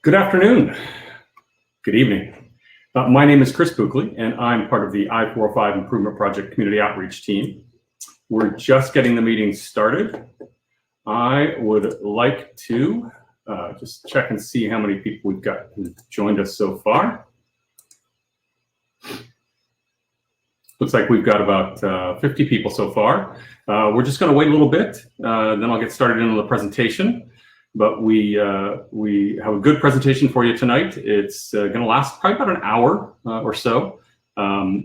Good afternoon. Good evening. My name is Chris Buckley, and I'm part of the I-405 Improvement Project Community Outreach team. We're just getting the meeting started. I would like to just check and see how many people we've got who've joined us so far. Looks like we've got about 50 people so far. We're just going to wait a little bit, then I'll get started into the presentation. But we have a good presentation for you tonight. It's going to last probably about an hour or so,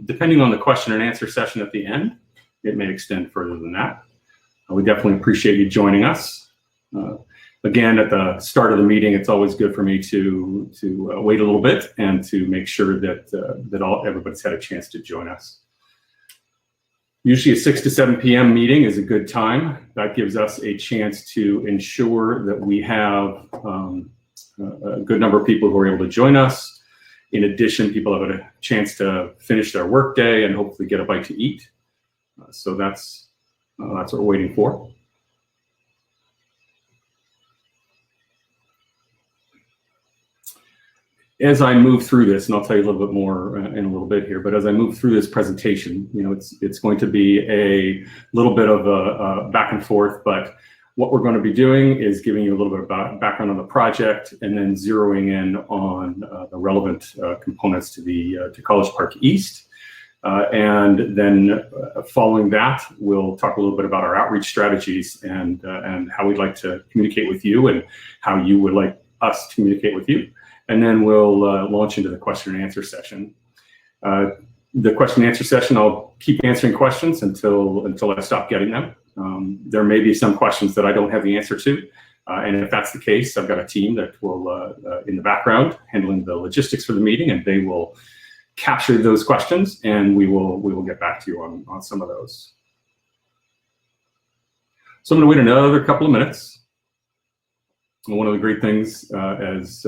depending on the question and answer session at the end. It may extend further than that. We definitely appreciate you joining us. Again, at the start of the meeting, it's always good for me to wait a little bit and to make sure that everybody's had a chance to join us. Usually a 6 to 7 p.m. meeting is a good time. That gives us a chance to ensure that we have a good number of people who are able to join us. In addition, people have a chance to finish their workday and hopefully get a bite to eat. So that's what we're waiting for. As I move through this, and I'll tell you a little bit more in a little bit here, but as I move through this presentation, you know, it's going to be a little bit of a back and forth, but what we're going to be doing is giving you a little bit of background on the project and then zeroing in on the relevant components to College Park East. And then following that, we'll talk a little bit about our outreach strategies and how we'd like to communicate with you and how you would like us to communicate with you. And then we'll launch into the question and answer session. The question and answer session, I'll keep answering questions until I stop getting them. There may be some questions that I don't have the answer to. And if that's the case, I've got a team that will, in the background, handling the logistics for the meeting, and they will capture those questions, and we will get back to you on some of those. So I'm gonna wait another couple of minutes. And one of the great things, as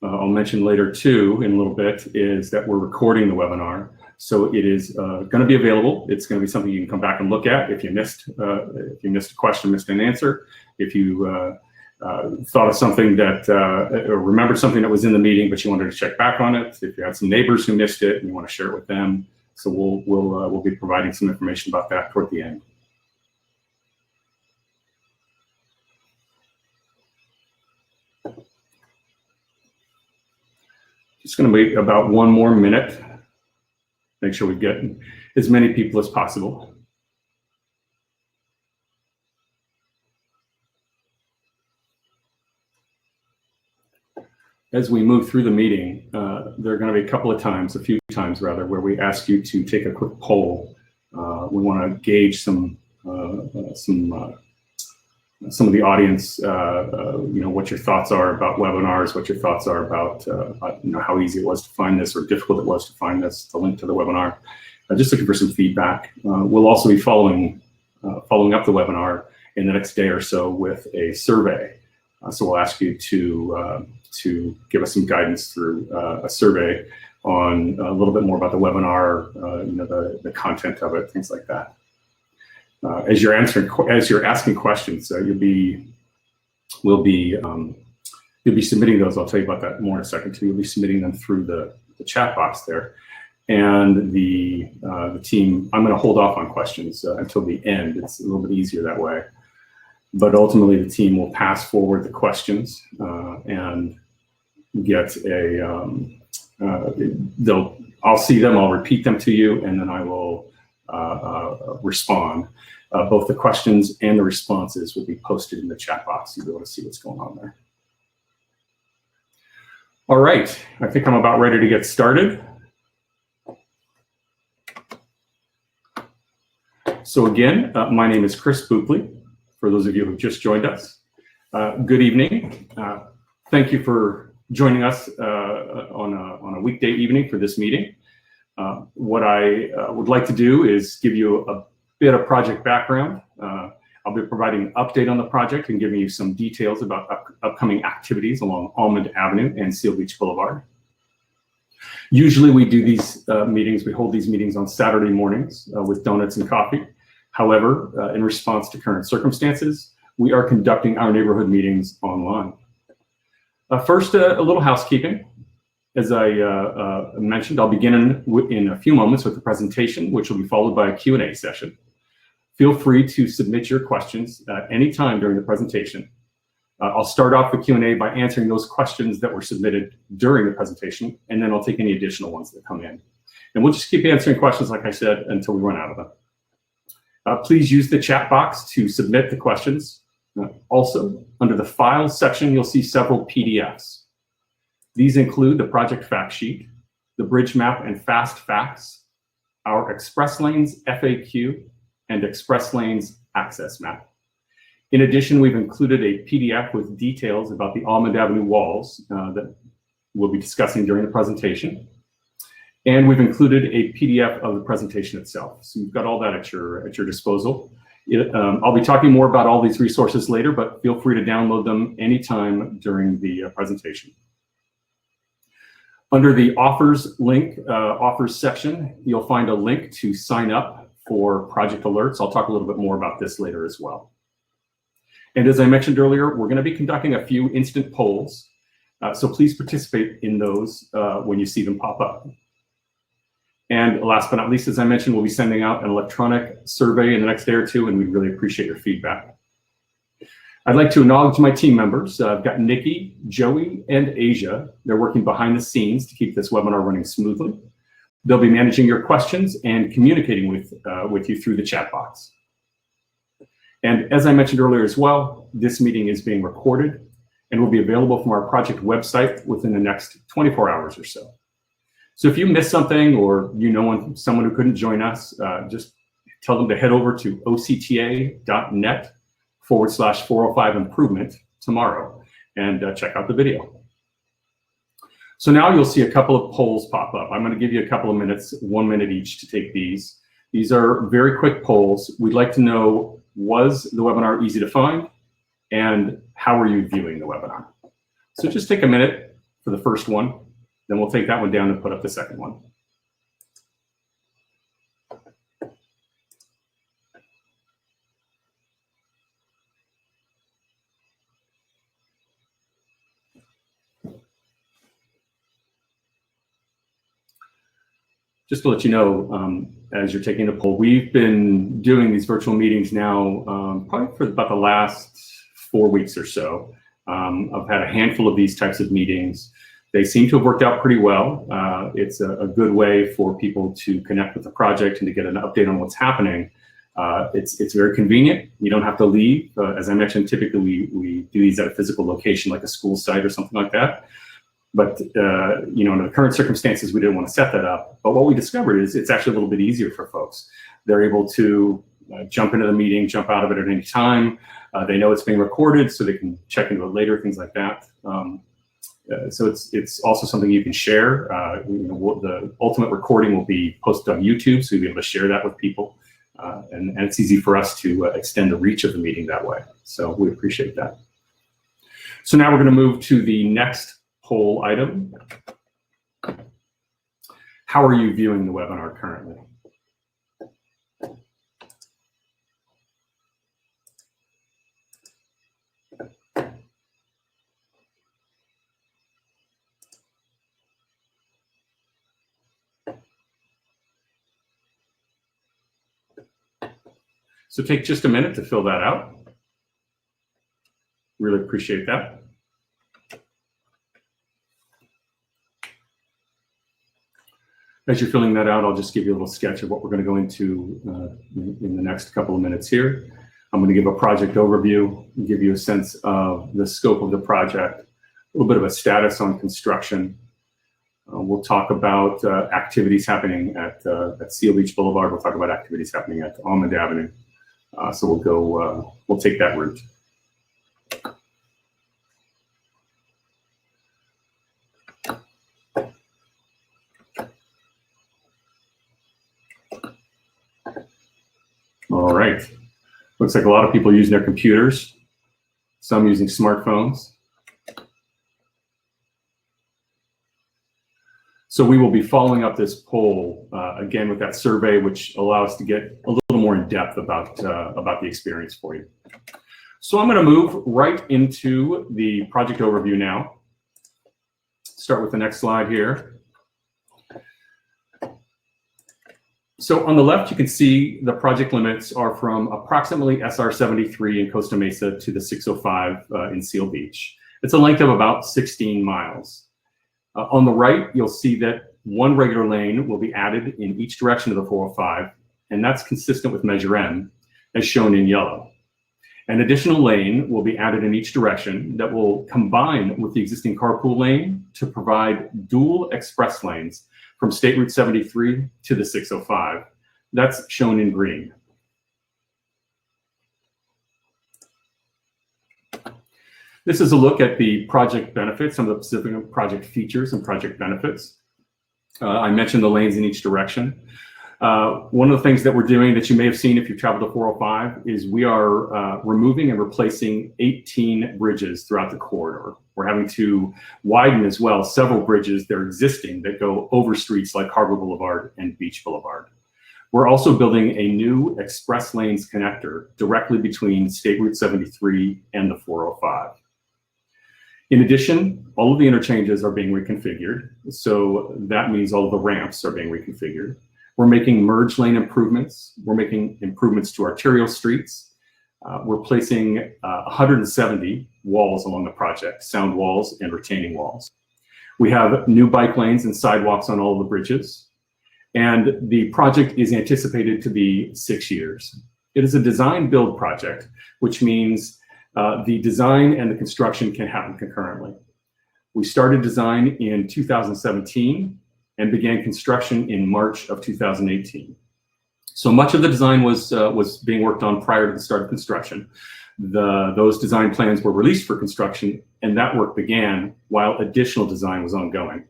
I'll mention later too in a little bit, is that we're recording the webinar. So it is going to be available. It's going to be something you can come back and look at if you missed a question, missed an answer, if you thought of something that or remembered something that was in the meeting but you wanted to check back on it, if you had some neighbors who missed it and you want to share it with them. So we'll be providing some information about that toward the end. Just going to wait about one more minute. Make sure we get as many people as possible. As we move through the meeting, there are going to be a few times rather, where we ask you to take a quick poll. We want to gauge some of the audience, you know, what your thoughts are about webinars, what your thoughts are about, you know, how easy it was to find this or difficult it was to find this, the link to the webinar. Just looking for some feedback. We'll also be following up the webinar in the next day or so with a survey. So we'll ask you to give us some guidance through a survey on a little bit more about the webinar, you know, the content of it, things like that. As you're asking questions, we'll be submitting those. I'll tell you about that more in a second too. We'll be submitting them through the chat box there, and the team. I'm going to hold off on questions until the end. It's a little bit easier that way. But ultimately, the team will pass forward the questions and get a. I'll see them. I'll repeat them to you, and then I will respond. Both the questions and the responses will be posted in the chat box. You'll be able to see what's going on there. All right, I think I'm about ready to get started. So again, my name is Chris Buckley, for those of you who've just joined us. Good evening. Thank you for joining us on a weekday evening for this meeting. What I would like to do is give you a bit of project background. I'll be providing an update on the project and giving you some details about upcoming activities along Almond Avenue and Seal Beach Boulevard. Usually we do these meetings, we hold these meetings on Saturday mornings with donuts and coffee. However, in response to current circumstances, we are conducting our neighborhood meetings online. First, a little housekeeping. As I mentioned, I'll begin in a few moments with the presentation, which will be followed by a Q&A session. Feel free to submit your questions at any time during the presentation. I'll start off the Q&A by answering those questions that were submitted during the presentation, and then I'll take any additional ones that come in. And we'll just keep answering questions, like I said, until we run out of them. Please use the chat box to submit the questions. Also, under the Files section, you'll see several PDFs. These include the project fact sheet, the bridge map and fast facts, our Express Lanes FAQ, and Express Lanes access map. In addition, we've included a PDF with details about the Almond Avenue walls that we'll be discussing during the presentation. And we've included a PDF of the presentation itself. So you've got all that at your disposal. I'll be talking more about all these resources later, but feel free to download them anytime during the presentation. Under the offers link, offers section, you'll find a link to sign up for project alerts. I'll talk a little bit more about this later as well. And as I mentioned earlier, we're going to be conducting a few instant polls. So please participate in those when you see them pop up. And last but not least, as I mentioned, we'll be sending out an electronic survey in the next day or two, and we really appreciate your feedback. I'd like to acknowledge my team members. I've got Nikki, Joey, and Asia. They're working behind the scenes to keep this webinar running smoothly. They'll be managing your questions and communicating with you through the chat box. And as I mentioned earlier as well, this meeting is being recorded and will be available from our project website within the next 24 hours or so. So if you missed something or you know someone who couldn't join us, just tell them to head over to octa.net/405 improvement tomorrow and check out the video. So now you'll see a couple of polls pop up. I'm going to give you a couple of minutes, 1 minute each to take these. These are very quick polls. We'd like to know, was the webinar easy to find? And how are you viewing the webinar? So just take a minute for the first one. Then we'll take that one down and put up the second one. Just to let you know, as you're taking the poll, we've been doing these virtual meetings now probably for about the last 4 weeks or so. I've had a handful of these types of meetings. They seem to have worked out pretty well. It's a good way for people to connect with the project and to get an update on what's happening. It's very convenient. You don't have to leave. As I mentioned, typically we do these at a physical location like a school site or something like that. But under the current circumstances, we didn't want to set that up. But what we discovered is it's actually a little bit easier for folks. They're able to jump into the meeting, jump out of it at any time. They know it's being recorded, so they can check into it later, things like that. So it's also something you can share. The ultimate recording will be posted on YouTube, so you'll be able to share that with people. And it's easy for us to extend the reach of the meeting that way. So we appreciate that. So now we're going to move to the next poll item. How are you viewing the webinar currently? So take just a minute to fill that out. Really appreciate that. As you're filling that out, I'll just give you a little sketch of what we're going to go into in the next couple of minutes here. I'm going to give a project overview, give you a sense of the scope of the project, a little bit of a status on construction. We'll talk about activities happening at Seal Beach Boulevard. We'll talk about activities happening at Almond Avenue. So we'll take that route. All right. Looks like a lot of people using their computers, some using smartphones. So we will be following up this poll again with that survey, which allows us to get a little more in depth about the experience for you. So I'm going to move right into the project overview now. start with the next slide here. So on the left, you can see the project limits are from approximately SR 73 in Costa Mesa to the 605 in Seal Beach. It's a length of about 16 miles. On the right, you'll see that one regular lane will be added in each direction of the 405, and that's consistent with Measure M, as shown in yellow. An additional lane will be added in each direction that will combine with the existing carpool lane to provide dual express lanes from State Route 73 to the 605. That's shown in green. This is a look at the project benefits, some of the specific project features and project benefits. I mentioned the lanes in each direction. One of the things that we're doing that you may have seen if you've traveled to 405 is we are removing and replacing 18 bridges throughout the corridor. We're having to widen as well several bridges that are existing that go over streets like Harbor Boulevard and Beach Boulevard. We're also building a new express lanes connector directly between State Route 73 and the 405. In addition, all of the interchanges are being reconfigured. So that means all of the ramps are being reconfigured. We're making merge lane improvements. We're making improvements to arterial streets. We're placing 170 walls along the project, sound walls and retaining walls. We have new bike lanes and sidewalks on all of the bridges. And the project is anticipated to be 6 years. It is a design build project, which means the design and the construction can happen concurrently. We started design in 2017 and began construction in March of 2018. So much of the design was being worked on prior to the start of construction. Those design plans were released for construction, and that work began while additional design was ongoing.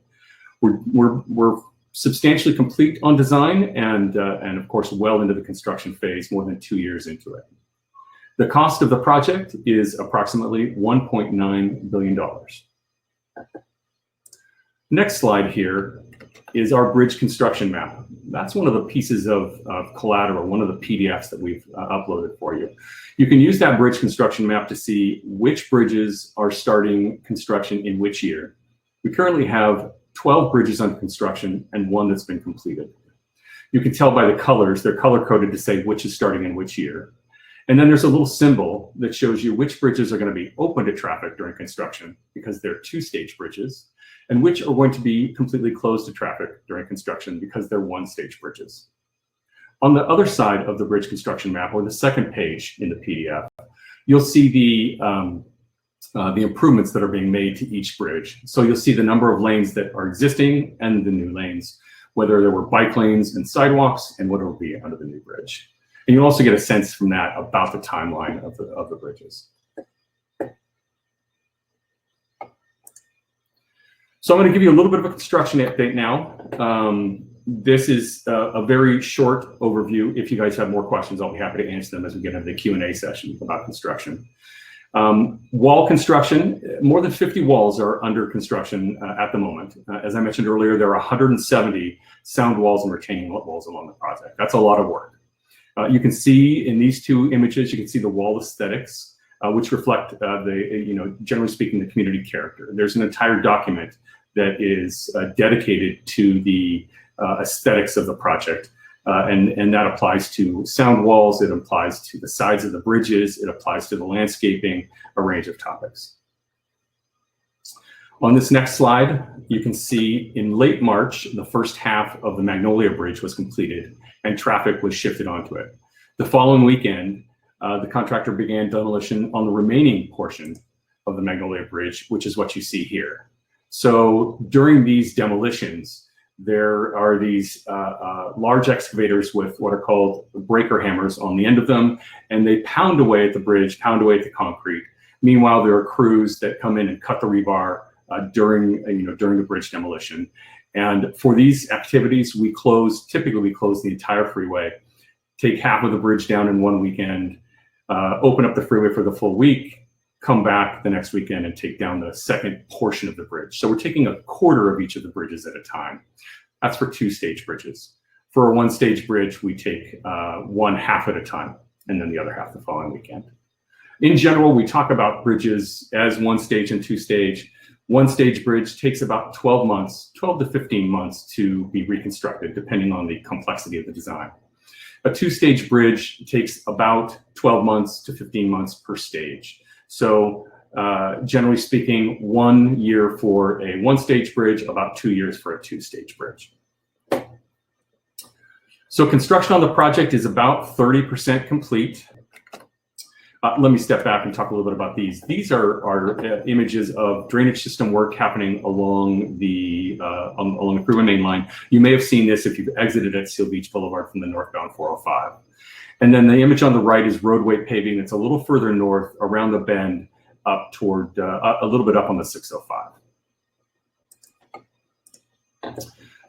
We're substantially complete on design and of course well into the construction phase, more than 2 years into it. The cost of the project is approximately $1.9 billion. Next slide here is our bridge construction map. That's one of the pieces of collateral, one of the PDFs that we've uploaded for you. You can use that bridge construction map to see which bridges are starting construction in which year. We currently have 12 bridges under construction and one that's been completed. You can tell by the colors, they're color-coded to say which is starting in which year. And then there's a little symbol that shows you which bridges are going to be open to traffic during construction because they're two-stage bridges, and which are going to be completely closed to traffic during construction because they're one-stage bridges. On the other side of the bridge construction map, or the second page in the PDF, you'll see the improvements that are being made to each bridge. So you'll see the number of lanes that are existing and the new lanes, whether there were bike lanes and sidewalks, and what will be under the new bridge. And you'll also get a sense from that about the timeline of the bridges. So I'm going to give you a little bit of a construction update now. This is a very short overview. If you guys have more questions, I'll be happy to answer them as we get into the Q&A session about construction. Wall construction, more than 50 walls are under construction at the moment. As I mentioned earlier, there are 170 sound walls and retaining walls along the project. That's a lot of work. You can see in these two images, you can see the wall aesthetics, which reflect generally speaking, the community character. There's an entire document that is dedicated to the aesthetics of the project. And that applies to sound walls, it applies to the sides of the bridges, it applies to the landscaping, a range of topics. On this next slide, you can see in late March, the first half of the Magnolia Bridge was completed and traffic was shifted onto it. The following weekend, the contractor began demolition on the remaining portion of the Magnolia Bridge, which is what you see here. So during these demolitions, there are these large excavators with what are called breaker hammers on the end of them, and they pound away at the bridge, pound away at the concrete. Meanwhile, there are crews that come in and cut the rebar during the bridge demolition. And for these activities, typically we close the entire freeway, take half of the bridge down in one weekend, open up the freeway for the full week, come back the next weekend and take down the second portion of the bridge. So we're taking a quarter of each of the bridges at a time. That's for two-stage bridges. For a one-stage bridge, we take one half at a time, and then the other half the following weekend. In general, we talk about bridges as one-stage and two-stage. One stage bridge takes about 12 months, 12 to 15 months to be reconstructed, depending on the complexity of the design. A two-stage bridge takes about 12 months to 15 months per stage. So generally speaking, 1 year for a one-stage bridge, about 2 years for a two-stage bridge. So construction on the project is about 30% complete. Let me step back and talk a little bit about these. These are images of drainage system work happening along the freeway main line. You may have seen this if you've exited at Seal Beach Boulevard from the northbound 405. And then the image on the right is roadway paving that's a little further north around the bend up toward, a little bit up on the 605.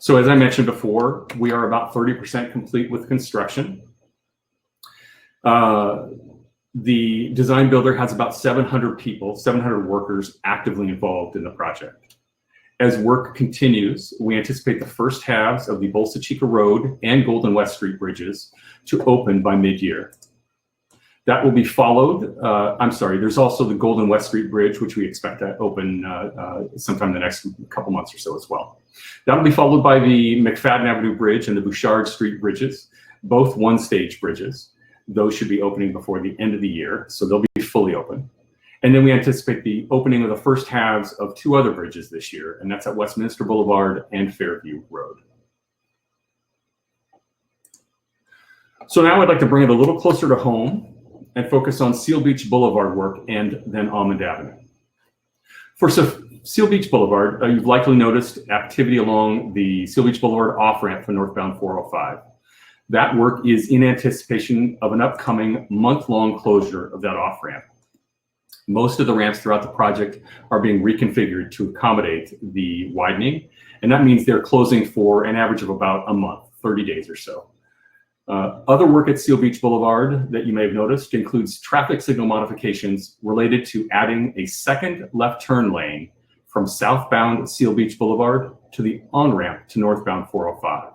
So as I mentioned before, we are about 30% complete with construction. The design builder has about 700 people, 700 workers actively involved in the project. As work continues, we anticipate the first halves of the Bolsa Chica Road and Golden West Street bridges to open by mid-year. That will be followed, there's also the Golden West Street Bridge, which we expect to open sometime in the next couple months or so as well. That'll be followed by the McFadden Avenue Bridge and the Bouchard Street bridges, both one-stage bridges. Those should be opening before the end of the year, so they'll be fully open. And then we anticipate the opening of the first halves of 2 other bridges this year, and that's at Westminster Boulevard and Fairview Road. So now I'd like to bring it a little closer to home and focus on Seal Beach Boulevard work and then Almond Avenue. For Seal Beach Boulevard, you've likely noticed activity along the Seal Beach Boulevard off-ramp for northbound 405. That work is in anticipation of an upcoming month-long closure of that off-ramp. Most of the ramps throughout the project are being reconfigured to accommodate the widening, and that means they're closing for an average of about a month, 30 days or so. Other work at Seal Beach Boulevard that you may have noticed includes traffic signal modifications related to adding a second left turn lane from southbound Seal Beach Boulevard to the on-ramp to northbound 405.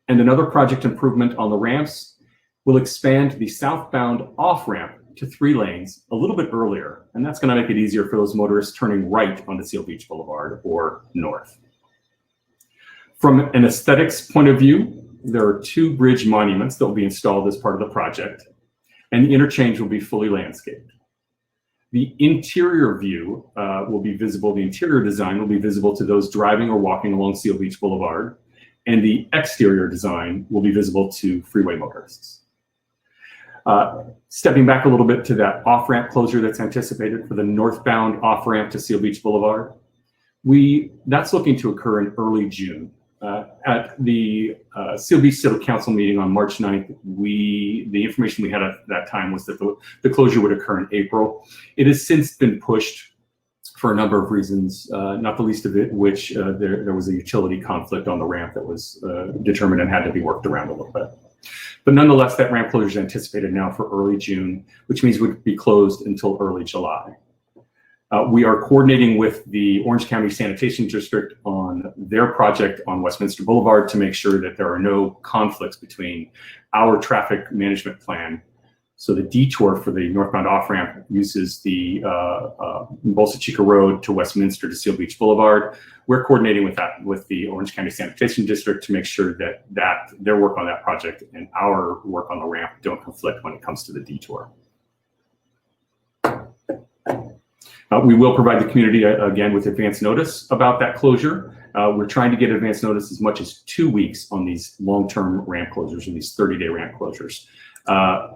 And another project improvement on the ramps will expand the southbound off-ramp to 3 lanes a little bit earlier, and that's going to make it easier for those motorists turning right onto Seal Beach Boulevard or north. From an aesthetics point of view, there are 2 bridge monuments that will be installed as part of the project, and the interchange will be fully landscaped. The interior view will be visible, the interior design will be visible to those driving or walking along Seal Beach Boulevard, and the exterior design will be visible to freeway motorists. Stepping back a little bit to that off-ramp closure that's anticipated for the northbound off-ramp to Seal Beach Boulevard, that's looking to occur in early June. At the Seal Beach City Council meeting on March 9th, the information we had at that time was that the closure would occur in April. It has since been pushed for a number of reasons, not the least of it, which there was a utility conflict on the ramp that was determined and had to be worked around a little bit. But nonetheless, that ramp closure is anticipated now for early June, which means it would be closed until early July. We are coordinating with the Orange County Sanitation District on their project on Westminster Boulevard to make sure that there are no conflicts between our traffic management plan. So the detour for the northbound off-ramp uses the Bolsa Chica Road to Westminster to Seal Beach Boulevard. We're coordinating with that with the Orange County Sanitation District to make sure that their work on that project and our work on the ramp don't conflict when it comes to the detour. We will provide the community, again, with advance notice about that closure. We're trying to get advance notice as much as 2 weeks on these long-term ramp closures and these 30-day ramp closures.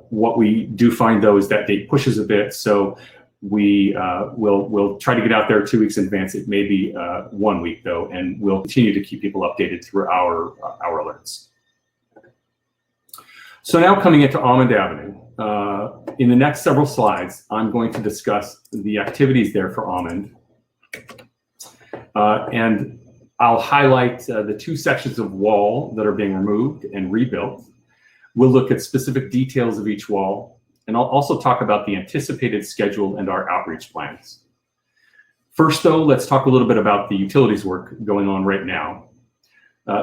What we do find, though, is that date pushes a bit, so we'll try to get out there 2 weeks in advance. It may be 1 week, though, and we'll continue to keep people updated through our alerts. So now coming into Almond Avenue. In the next several slides, I'm going to discuss the activities there for Almond. And I'll highlight the 2 sections of wall that are being removed and rebuilt. We'll look at specific details of each wall, and I'll also talk about the anticipated schedule and our outreach plans. First, though, let's talk a little bit about the utilities work going on right now.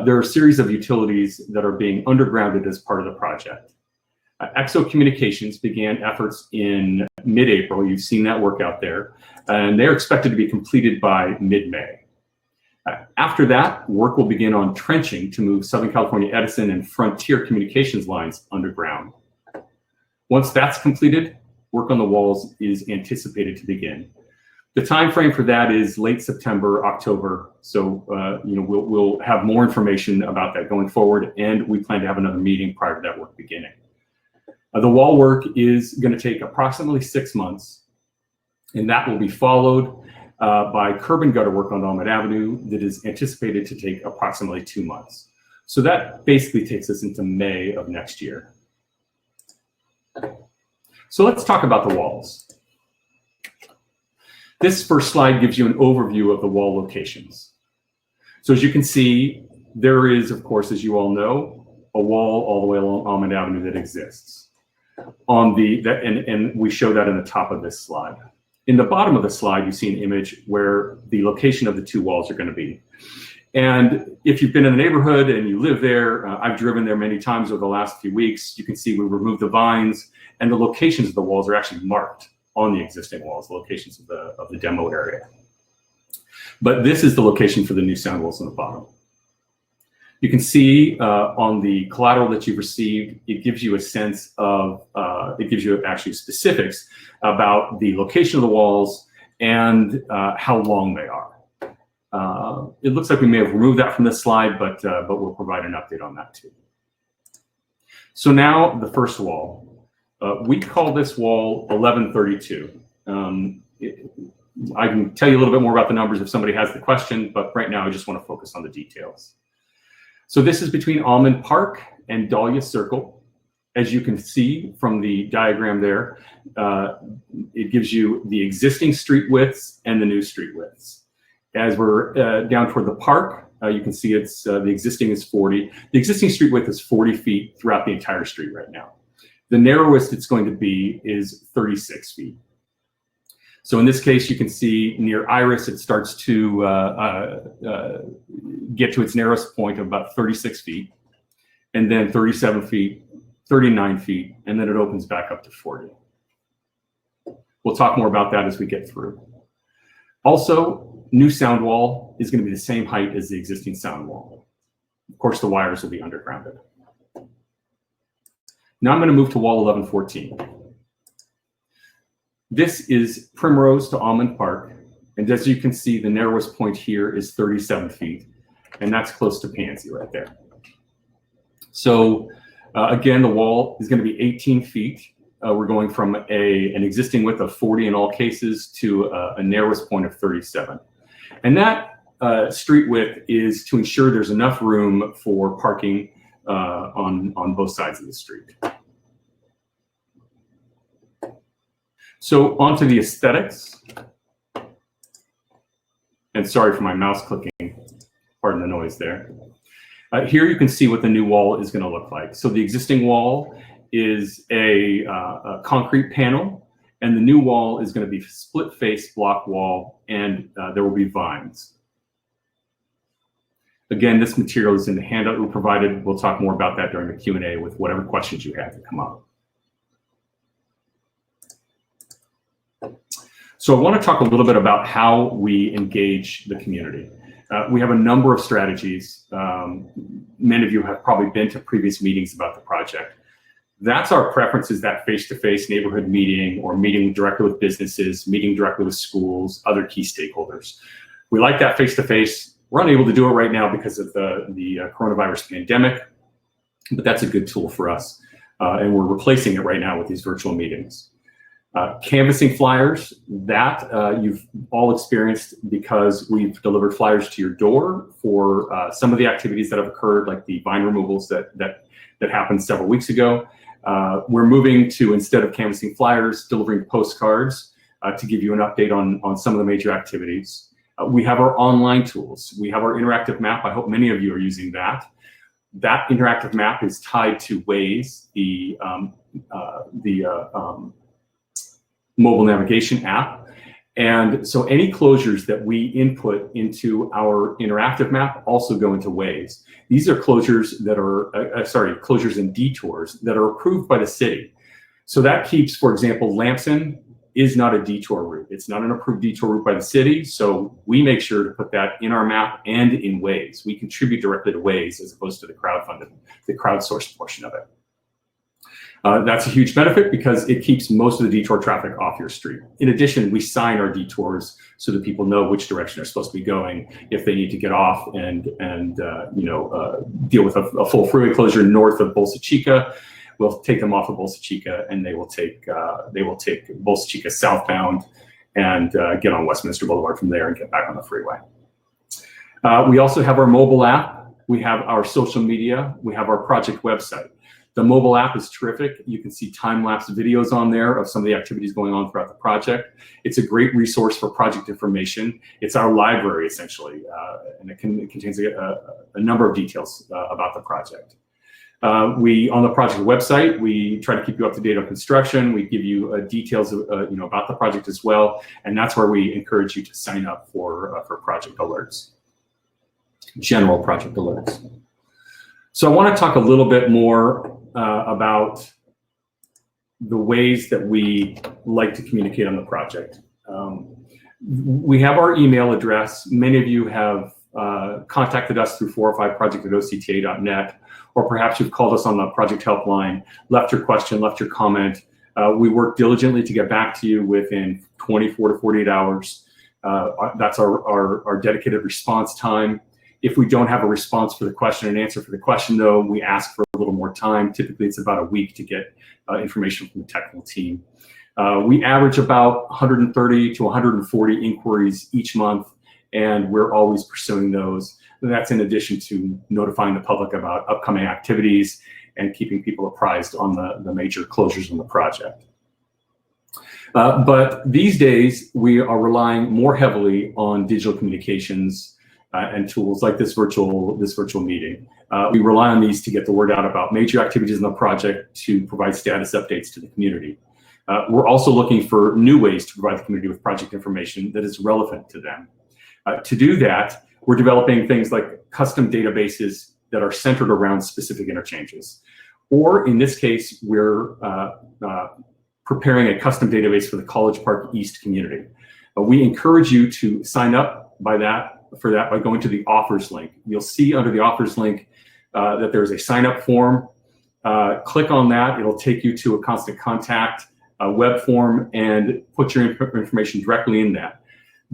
There are a series of utilities that are being undergrounded as part of the project. EXO Communications began efforts in mid-April. You've seen that work out there and they're expected to be completed by mid-May. After that, work will begin on trenching to move Southern California Edison and Frontier communications lines underground. Once that's completed, work on the walls is anticipated to begin. The time frame for that is late September, October. So we'll have more information about that going forward, and we plan to have another meeting prior to that work beginning. The wall work is going to take approximately 6 months, and that will be followed by curb and gutter work on Almond Avenue that is anticipated to take approximately 2 months. So that basically takes us into May of next year. So let's talk about the walls. This first slide gives you an overview of the wall locations. So as you can see, there is, of course, as you all know, a wall all the way along Almond Avenue that exists. And we show that in the top of this slide. In the bottom of the slide, you see an image where the location of the two walls are going to be. And if you've been in the neighborhood and you live there, I've driven there many times over the last few weeks, you can see we removed the vines, and the locations of the walls are actually marked on the existing walls, the locations of the demo area. But this is the location for the new sound walls on the bottom. You can see on the collateral that you've received, it gives you a sense of, it gives you actually specifics about the location of the walls and how long they are. It looks like we may have removed that from this slide, but we'll provide an update on that too. So now the first wall. We call this wall 1132. I can tell you a little bit more about the numbers if somebody has the question, but right now I just want to focus on the details. So this is between Almond Park and Dahlia Circle. As you can see from the diagram there, it gives you the existing street widths and the new street widths. As we're down toward the park, you can see it's the existing is 40. The existing street width is 40 feet throughout the entire street right now. The narrowest it's going to be is 36 feet. So in this case, you can see near Iris, it starts to get to its narrowest point of about 36 feet, and then 37 feet, 39 feet, and then it opens back up to 40. We'll talk more about that as we get through. Also, new sound wall is going to be the same height as the existing sound wall. Of course, the wires will be undergrounded. Now I'm going to move to wall 1114. This is Primrose to Almond Park, and as you can see, the narrowest point here is 37 feet, and that's close to Pansy right there. So again, the wall is going to be 18 feet. We're going from an existing width of 40 in all cases to a narrowest point of 37. And that street width is to ensure there's enough room for parking on both sides of the street. So onto the aesthetics. And sorry for my mouse clicking, pardon the noise there. Here you can see what the new wall is going to look like. So the existing wall is a concrete panel, and the new wall is going to be split face block wall, and there will be vines. Again, this material is in the handout we provided. We'll talk more about that during the Q&A with whatever questions you have to come up. So I want to talk a little bit about how we engage the community. We have a number of strategies. Many of you have probably been to previous meetings about the project. That's our preference, is that face-to-face neighborhood meeting, or meeting directly with businesses, meeting directly with schools, other key stakeholders. We like that face-to-face. We're unable to do it right now because of the coronavirus pandemic, but that's a good tool for us. And we're replacing it right now with these virtual meetings. Canvassing flyers, that you've all experienced, because we've delivered flyers to your door for some of the activities that have occurred, like the vine removals that happened several weeks ago. We're moving to, instead of canvassing flyers, delivering postcards to give you an update on some of the major activities. We have our online tools. We have our interactive map. I hope many of you are using that. That interactive map is tied to Waze, the mobile navigation app. And so any closures that we input into our interactive map also go into Waze. These are closures that are, closures and detours that are approved by the city. So that keeps, for example, Lamson is not a detour route. It's not an approved detour route by the city, so we make sure to put that in our map and in Waze. We contribute directly to Waze as opposed to the crowdfunded, the crowdsourced portion of it. That's a huge benefit because it keeps most of the detour traffic off your street. In addition, we sign our detours so that people know which direction they're supposed to be going if they need to get off and deal with a full freeway closure north of Bolsa Chica. We'll take them off of Bolsa Chica, and they will take Bolsa Chica southbound and get on Westminster Boulevard from there and get back on the freeway. We also have our mobile app. We have our social media. We have our project website. The mobile app is terrific. You can see time-lapse videos on there of some of the activities going on throughout the project. It's a great resource for project information. It's our library, essentially, and it contains a number of details about the project. On the project website, we try to keep you up to date on construction. We give you details about the project as well, and that's where we encourage you to sign up for project alerts, general project alerts. So I want to talk a little bit more about the ways that we like to communicate on the project. We have our email address. Many of you have contacted us through 405project@octa.net, or perhaps you've called us on the project helpline, left your question, left your comment. We work diligently to get back to you within 24 to 48 hours. That's our dedicated response time. If we don't have a response for the question and answer for the question, though, we ask for a little more time. Typically, it's about a week to get information from the technical team. We average about 130 to 140 inquiries each month, and we're always pursuing those. And that's in addition to notifying the public about upcoming activities and keeping people apprised on the major closures in the project. But these days, we are relying more heavily on digital communications and tools like this virtual meeting. We rely on these to get the word out about major activities in the project, to provide status updates to the community. We're also looking for new ways to provide the community with project information that is relevant to them. To do that, we're developing things like custom databases that are centered around specific interchanges. Or in this case, we're preparing a custom database for the College Park East community. We encourage you to sign up by going to the offers link. You'll see under the offers link that there's a sign up form. Click on that. It'll take you to a constant contact web form and put your information directly in that.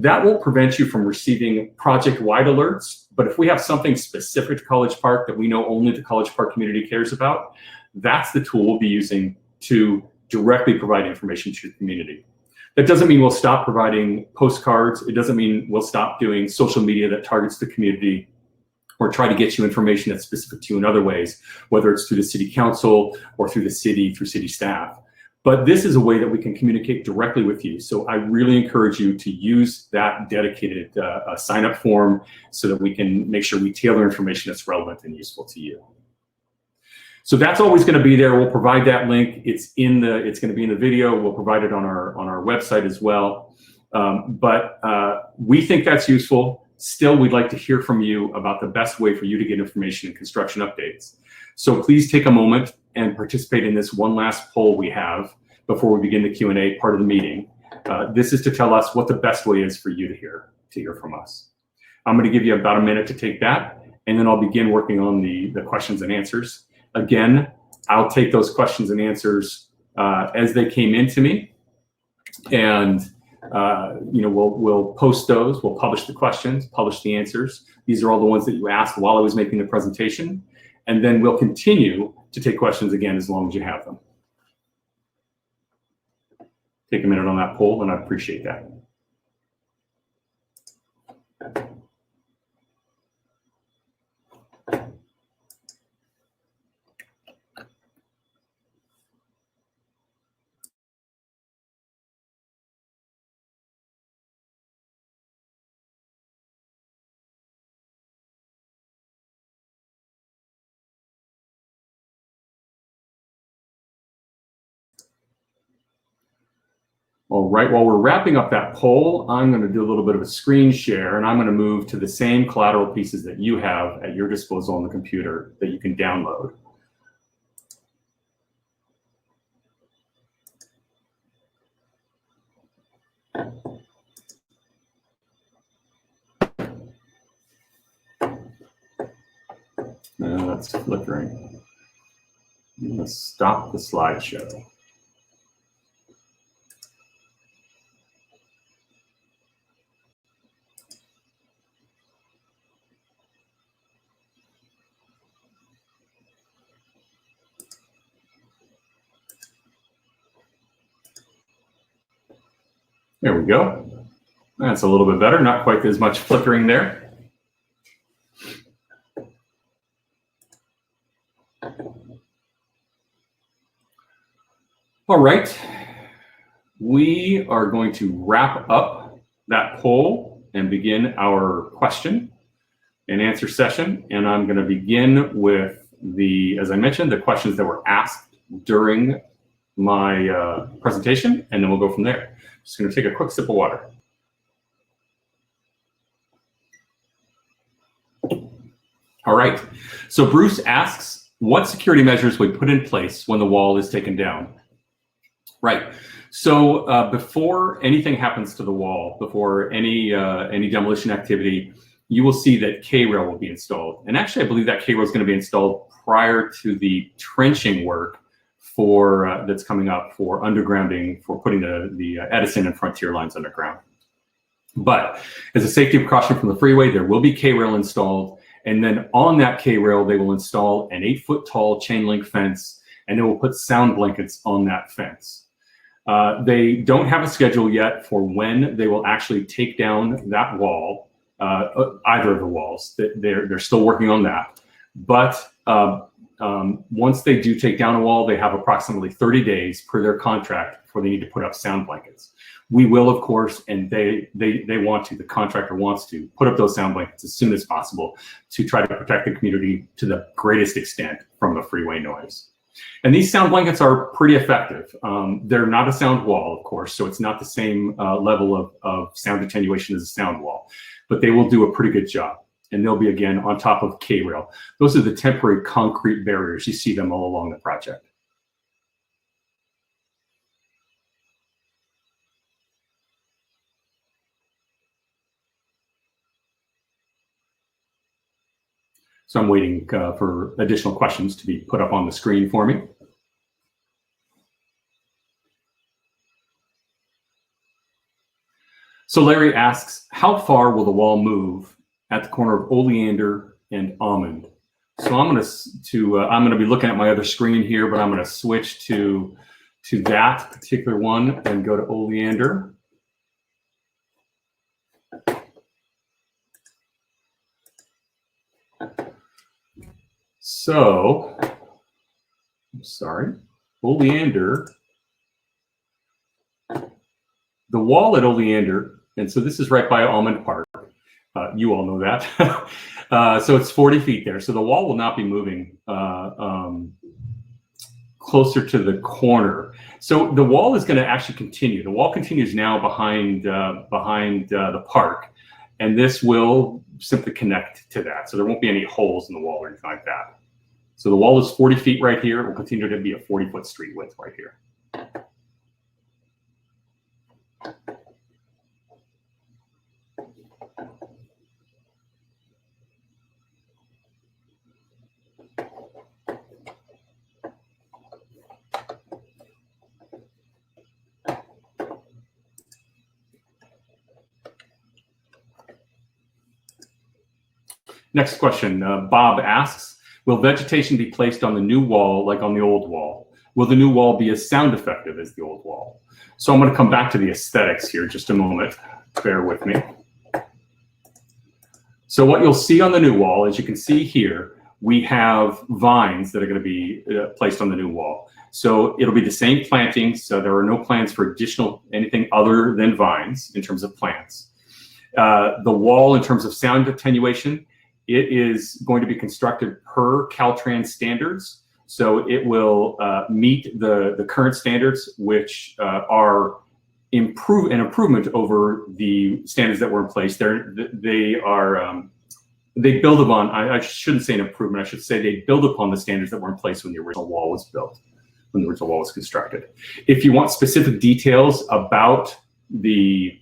That won't prevent you from receiving project-wide alerts, but if we have something specific to College Park that we know only the College Park community cares about, that's the tool we'll be using to directly provide information to the community. That doesn't mean we'll stop providing postcards. It doesn't mean we'll stop doing social media that targets the community or try to get you information that's specific to you in other ways, whether it's through the city council or through the city, through city staff. But this is a way that we can communicate directly with you. So I really encourage you to use that dedicated sign-up form so that we can make sure we tailor information that's relevant and useful to you. So that's always going to be there. We'll provide that link. It's going to be in the video. We'll provide it on our website as well. But we think that's useful. Still, we'd like to hear from you about the best way for you to get information and construction updates. So please take a moment and participate in this one last poll we have before we begin the Q&A part of the meeting. This is to tell us what the best way is for you to hear from us. I'm going to give you about a minute to take that, and then I'll begin working on the questions and answers. Again, I'll take those questions and answers as they came into me, and we'll post those. We'll publish the questions, publish the answers. These are all the ones that you asked while I was making the presentation, and then we'll continue to take questions again as long as you have them. Take a minute on that poll, and I appreciate that. All right, while we're wrapping up that poll, I'm going to do a little bit of a screen share, and I'm going to move to the same collateral pieces that you have at your disposal on the computer that you can download. That's flickering. Let's stop the slideshow. There we go. That's a little bit better, not quite as much flickering there. All right, we are going to wrap up that poll and begin our question and answer session. And I'm going to begin with as I mentioned, the questions that were asked during my presentation, and then we'll go from there. Just going to take a quick sip of water. All right, so Bruce asks, what security measures we put in place when the wall is taken down? Right. So before anything happens to the wall, before any demolition activity, you will see that K-rail will be installed. And actually, I believe that K-rail is going to be installed prior to the trenching work for that's coming up for undergrounding, for putting the Edison and Frontier lines underground. But as a safety precaution from the freeway, there will be K-rail installed. And then on that K-rail, they will install an 8-foot tall chain link fence, and they will put sound blankets on that fence. They don't have a schedule yet for when they will actually take down that wall, either of the walls. They're still working on that. But once they do take down a wall, they have approximately 30 days per their contract before they need to put up sound blankets. We will, of course, and they want to, the contractor wants to put up those sound blankets as soon as possible to try to protect the community to the greatest extent from the freeway noise. And these sound blankets are pretty effective. They're not a sound wall, of course, so it's not the same level of sound attenuation as a sound wall, but they will do a pretty good job. And they'll be, again, on top of K-rail. Those are the temporary concrete barriers. You see them all along the project. So I'm waiting for additional questions to be put up on the screen for me. So Larry asks, how far will the wall move at the corner of Oleander and Almond? So I'm going to be looking at my other screen here, but I'm going to switch to that particular one and go to Oleander. So, I'm sorry, Oleander, the wall at Oleander, and so this is right by Almond Park. You all know that. So it's 40 feet there. So the wall will not be moving closer to the corner. So the wall is going to actually continue. The wall continues now behind the park, and this will simply connect to that. So there won't be any holes in the wall or anything like that. So the wall is 40 feet right here. It will continue to be a 40-foot street width right here. Next question, Bob asks, will vegetation be placed on the new wall like on the old wall? Will the new wall be as sound effective as the old wall? So I'm going to come back to the aesthetics here just a moment. Bear with me. So what you'll see on the new wall, as you can see here, we have vines that are going to be placed on the new wall. So it'll be the same plantings. So there are no plans for additional anything other than vines in terms of plants. The wall, in terms of sound attenuation, it is going to be constructed per Caltrans standards. So it will meet the current standards, which are an improvement over the standards that were in place. They build upon, I shouldn't say an improvement, I should say they build upon the standards that were in place when the original wall was built, when the original wall was constructed. If you want specific details about the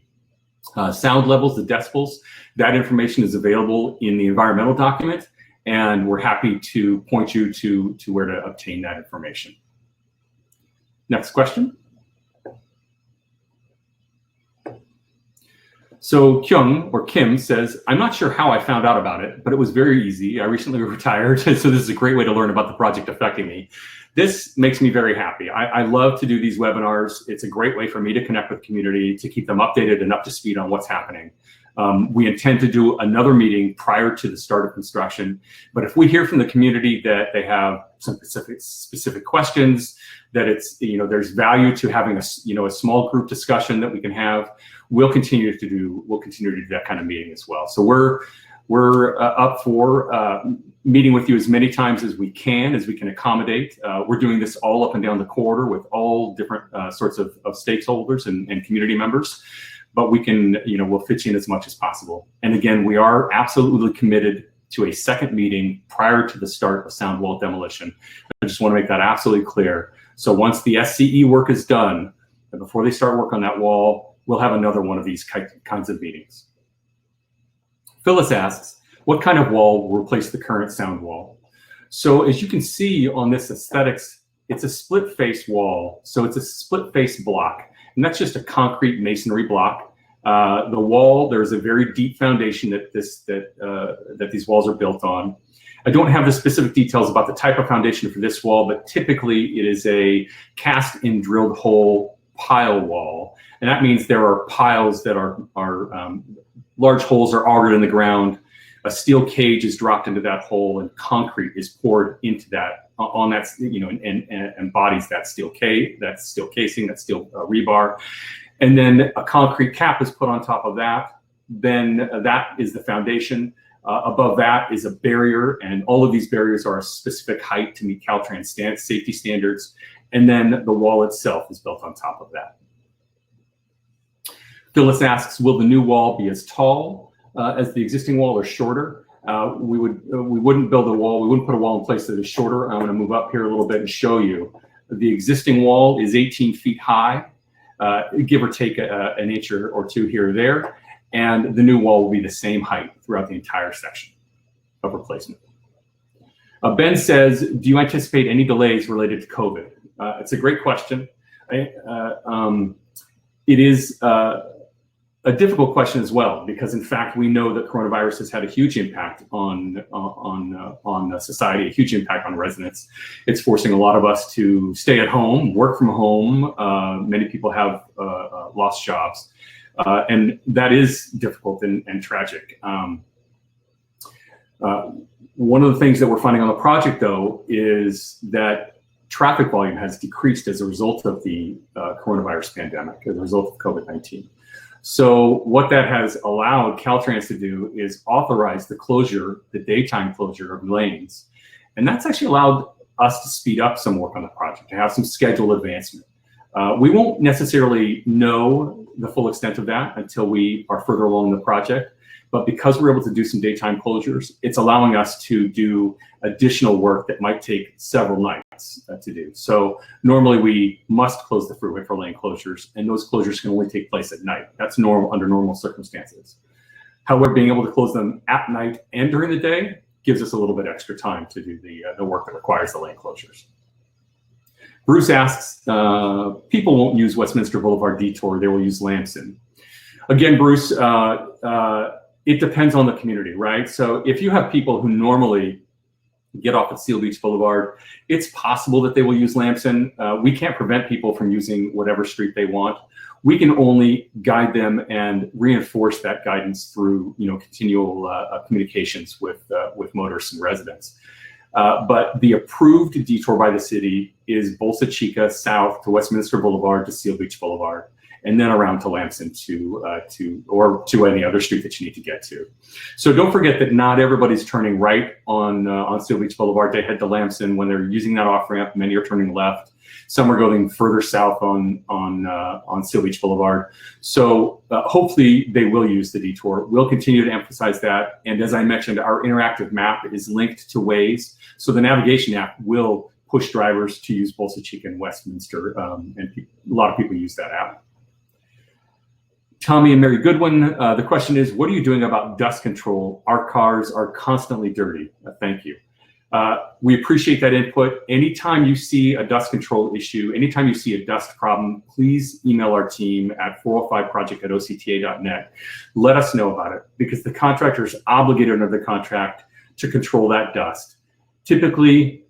sound levels, the decibels. That information is available in the environmental document, and we're happy to point you to where to obtain that information. Next question. So Kyung, or Kim, says, I'm not sure how I found out about it, but it was very easy. I recently retired, so this is a great way to learn about the project affecting me. This makes me very happy. I love to do these webinars. It's a great way for me to connect with the community, to keep them updated and up to speed on what's happening. We intend to do another meeting prior to the start of construction, but if we hear from the community that they have some specific questions, that it's, there's value to having a small group discussion that we can have, we'll continue to do that kind of meeting as well. So we're up for meeting with you as many times as we can accommodate. We're doing this all up and down the corridor with all different sorts of stakeholders and community members, but we can, we'll fit you in as much as possible. And again, we are absolutely committed to a second meeting prior to the start of sound wall demolition. I just want to make that absolutely clear. So once the SCE work is done, and before they start work on that wall, we'll have another one of these kinds of meetings. Phyllis asks, what kind of wall will replace the current sound wall? So as you can see on this aesthetics, it's a split face wall. So it's a split face block, and that's just a concrete masonry block. The wall, there's a very deep foundation that these walls are built on. I don't have the specific details about the type of foundation for this wall, but typically it is a cast in drilled hole pile wall. And that means there are piles that are large holes are augered in the ground. A steel cage is dropped into that hole, and concrete is poured into that on that, and embodies that steel casing, that steel rebar. And then a concrete cap is put on top of that. Then that is the foundation. Above that is a barrier, and all of these barriers are a specific height to meet Caltrans safety standards. And then the wall itself is built on top of that. Phyllis asks, will the new wall be as tall as the existing wall or shorter? We wouldn't build a wall, we wouldn't put a wall in place that is shorter. I'm going to move up here a little bit and show you. The existing wall is 18 feet high, give or take an inch or two here or there. And the new wall will be the same height throughout the entire section of replacement. Ben says, do you anticipate any delays related to COVID? It's a great question. It is a difficult question as well, because in fact, we know that coronavirus has had a huge impact on society, a huge impact on residents. It's forcing a lot of us to stay at home, work from home. Many people have lost jobs. And that is difficult and tragic. One of the things that we're finding on the project, though, is that traffic volume has decreased as a result of the coronavirus pandemic, as a result of COVID-19. So what that has allowed Caltrans to do is authorize the closure, the daytime closure of lanes. And that's actually allowed us to speed up some work on the project, to have some schedule advancement. We won't necessarily know the full extent of that until we are further along the project, but because we're able to do some daytime closures, it's allowing us to do additional work that might take several nights to do. So normally we must close the freeway for lane closures, and those closures can only take place at night. That's normal under normal circumstances. However, being able to close them at night and during the day gives us a little bit extra time to do the work that requires the lane closures. Bruce asks, people won't use Westminster Boulevard detour, they will use Lamson. Again, Bruce, it depends on the community, right? So if you have people who normally get off at Seal Beach Boulevard, it's possible that they will use Lamson. We can't prevent people from using whatever street they want. We can only guide them and reinforce that guidance through, continual communications with motorists and residents. But the approved detour by the city is Bolsa Chica south to Westminster Boulevard to Seal Beach Boulevard, and then around to Lamson or to any other street that you need to get to. So don't forget that not everybody's turning right on Seal Beach Boulevard to head to Lamson. When they're using that off ramp, many are turning left. Some are going further south on Seal Beach Boulevard. So hopefully they will use the detour. We'll continue to emphasize that. And as I mentioned, our interactive map is linked to Waze. So the navigation app will push drivers to use Bolsa Chica and Westminster. And a lot of people use that app. Tommy and Mary Goodwin, the question is, what are you doing about dust control? Our cars are constantly dirty. Thank you. We appreciate that input. Anytime you see a dust control issue, anytime you see a dust problem, please email our team at 405project@octa.net. Let us know about it, because the contractor is obligated under the contract to control that dust. Typically,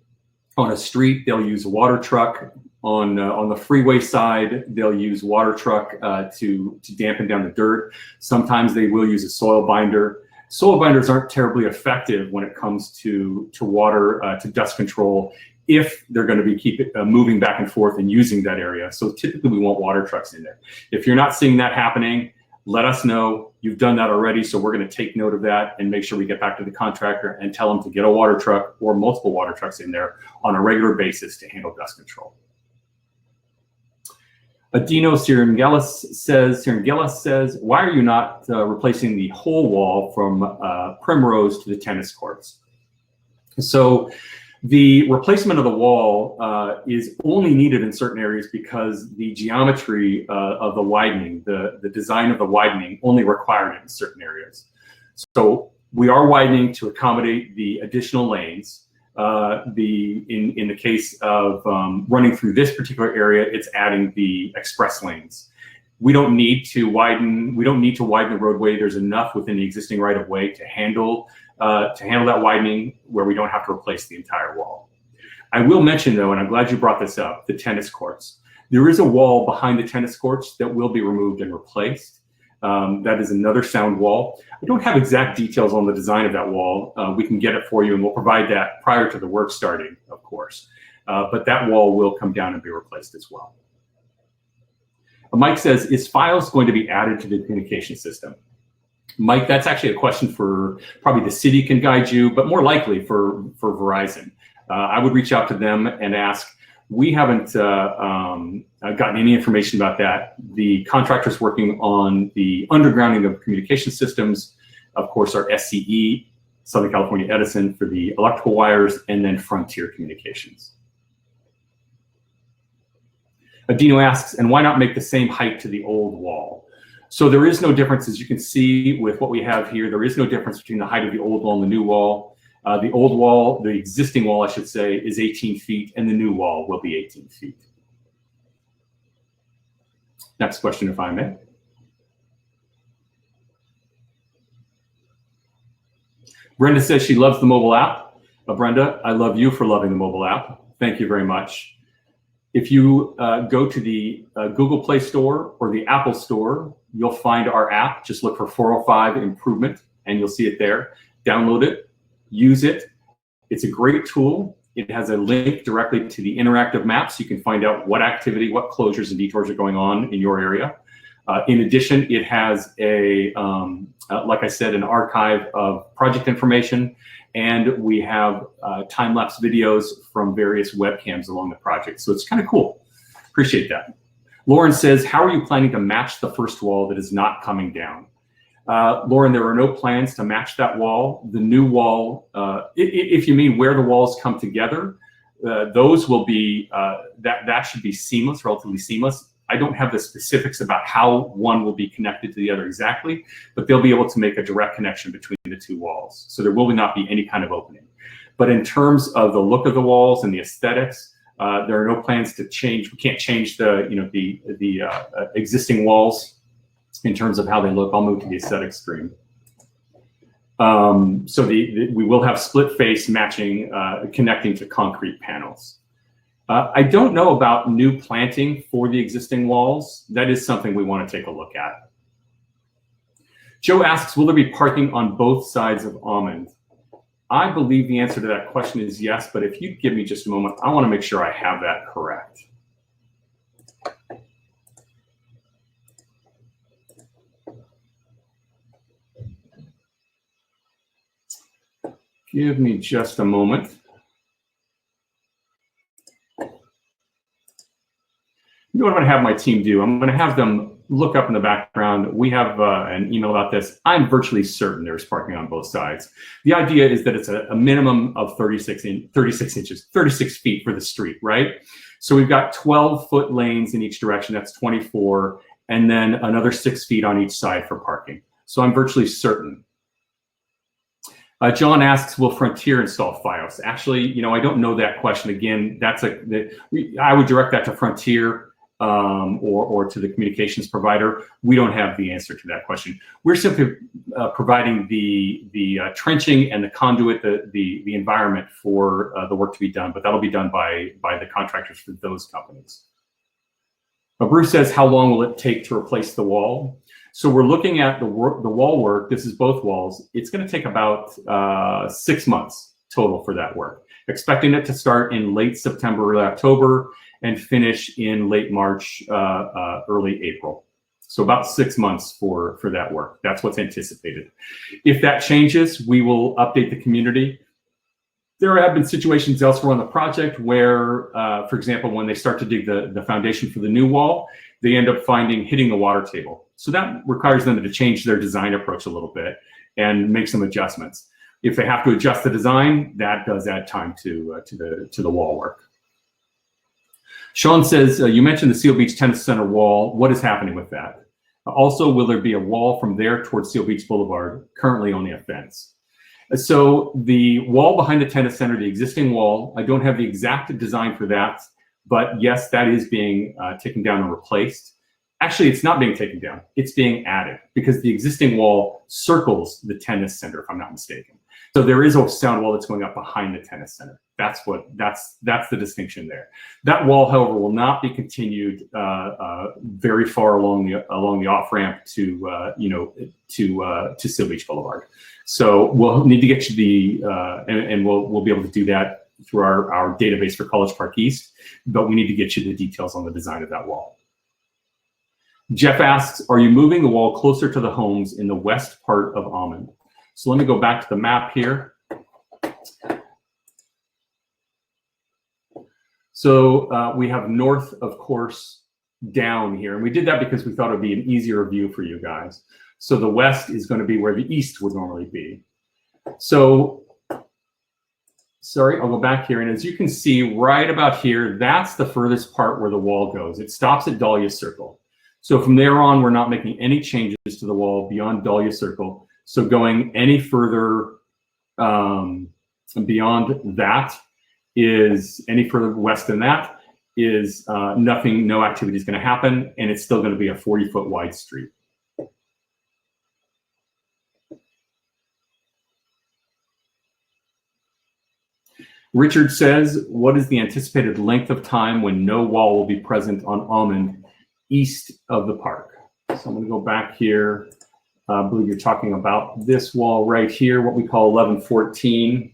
on a street, they'll use a water truck. On the freeway side, they'll use water truck to dampen down the dirt. Sometimes they will use a soil binder. Soil binders aren't terribly effective when it comes to water, to dust control, if they're going to be moving back and forth and using that area. So typically we want water trucks in there. If you're not seeing that happening, let us know. You've done that already, so we're going to take note of that and make sure we get back to the contractor and tell them to get a water truck or multiple water trucks in there on a regular basis to handle dust control. Adino Sirengelis says, why are you not replacing the whole wall from Primrose to the tennis courts? So the replacement of the wall is only needed in certain areas because the geometry of the widening, the design of the widening only required it in certain areas. So we are widening to accommodate the additional lanes. In the case of running through this particular area, it's adding the express lanes. We don't need to widen the roadway. There's enough within the existing right of way to handle that widening where we don't have to replace the entire wall. I will mention though, and I'm glad you brought this up, the tennis courts. There is a wall behind the tennis courts that will be removed and replaced. That is another sound wall. I don't have exact details on the design of that wall. We can get it for you, and we'll provide that prior to the work starting, of course. But that wall will come down and be replaced as well. Mike says, is files going to be added to the communication system? Mike, that's actually a question for probably the city can guide you, but more likely for Verizon. I would reach out to them and ask. We haven't gotten any information about that. The contractors working on the undergrounding of communication systems, of course, are SCE, Southern California Edison, for the electrical wires, and then Frontier Communications. Adino asks, and why not make the same height to the old wall? So there is no difference, as you can see with what we have here. There is no difference between the height of the old wall and the new wall. The old wall, the existing wall, I should say, is 18 feet, and the new wall will be 18 feet. Next question, if I may. Brenda says she loves the mobile app. Brenda, I love you for loving the mobile app. Thank you very much. If you go to the Google Play Store or the Apple Store, you'll find our app. Just look for 405 Improvement, and you'll see it there. Download it. Use it. It's a great tool. It has a link directly to the interactive maps. You can find out what activity, what closures and detours are going on in your area. In addition, it has a, like I said, an archive of project information, and we have time-lapse videos from various webcams along the project. So it's kind of cool. Appreciate that. Lauren says, how are you planning to match the first wall that is not coming down? Lauren, there are no plans to match that wall. The new wall, if you mean where the walls come together, those will be, that should be seamless, relatively seamless. I don't have the specifics about how one will be connected to the other exactly, but they'll be able to make a direct connection between the two walls. So there will not be any kind of opening. But in terms of the look of the walls and the aesthetics, there are no plans to change. We can't change the, the existing walls in terms of how they look. I'll move to the aesthetic screen. So we will have split face matching, connecting to concrete panels. I don't know about new planting for the existing walls. That is something we want to take a look at. Joe asks, will there be parking on both sides of Almond? I believe the answer to that question is yes, but if you give me just a moment, I want to make sure I have that correct. Give me just a moment. You know what I'm going to have my team do? I'm going to have them look up in the background. We have an email about this. I'm virtually certain there's parking on both sides. The idea is that it's a minimum of 36 feet for the street, right? So we've got 12-foot lanes in each direction. That's 24. and then another 6 feet on each side for parking. So I'm virtually certain. John asks, will Frontier install FiOS? Actually, I don't know that question. Again, I would direct that to Frontier or to the communications provider. We don't have the answer to that question. We're simply providing the trenching and the conduit, the environment for the work to be done, but that'll be done by the contractors for those companies. Bruce says, how long will it take to replace the wall? So we're looking at the wall work. This is both walls. It's going to take about 6 months total for that work. Expecting it to start in late September, early October, and finish in late March, early April. So about 6 months for that work. That's what's anticipated. If that changes, we will update the community. There have been situations elsewhere on the project where, for example, when they start to dig the foundation for the new wall, they end up hitting the water table. So that requires them to change their design approach a little bit and make some adjustments. If they have to adjust the design, that does add time to the wall work. Sean says, you mentioned the Seal Beach Tennis Center wall. What is happening with that? Also, will there be a wall from there towards Seal Beach Boulevard? Currently only a fence. So the wall behind the tennis center, the existing wall, I don't have the exact design for that, but yes, that is being taken down and replaced. Actually, it's not being taken down. It's being added because the existing wall circles the tennis center, if I'm not mistaken. So there is a sound wall that's going up behind the tennis center. That's the distinction there. That wall, however, will not be continued very far along the off ramp to Seal Beach Boulevard. So we'll need to get you and we'll be able to do that through our database for College Park East, but we need to get you the details on the design of that wall. Jeff asks, are you moving the wall closer to the homes in the west part of Almond? So let me go back to the map here. So we have north, of course, down here. And we did that because we thought it would be an easier view for you guys. So the west is going to be where the east would normally be. So, sorry, I'll go back here. And as you can see right about here, that's the furthest part where the wall goes. It stops at Dahlia Circle. So from there on, we're not making any changes to the wall beyond Dahlia Circle. So going any further beyond that is, any further west than that is no activity is going to happen, and it's still going to be a 40-foot wide street. Richard says, what is the anticipated length of time when no wall will be present on Almond east of the park? So I'm going to go back here. I believe you're talking about this wall right here, what we call 1114.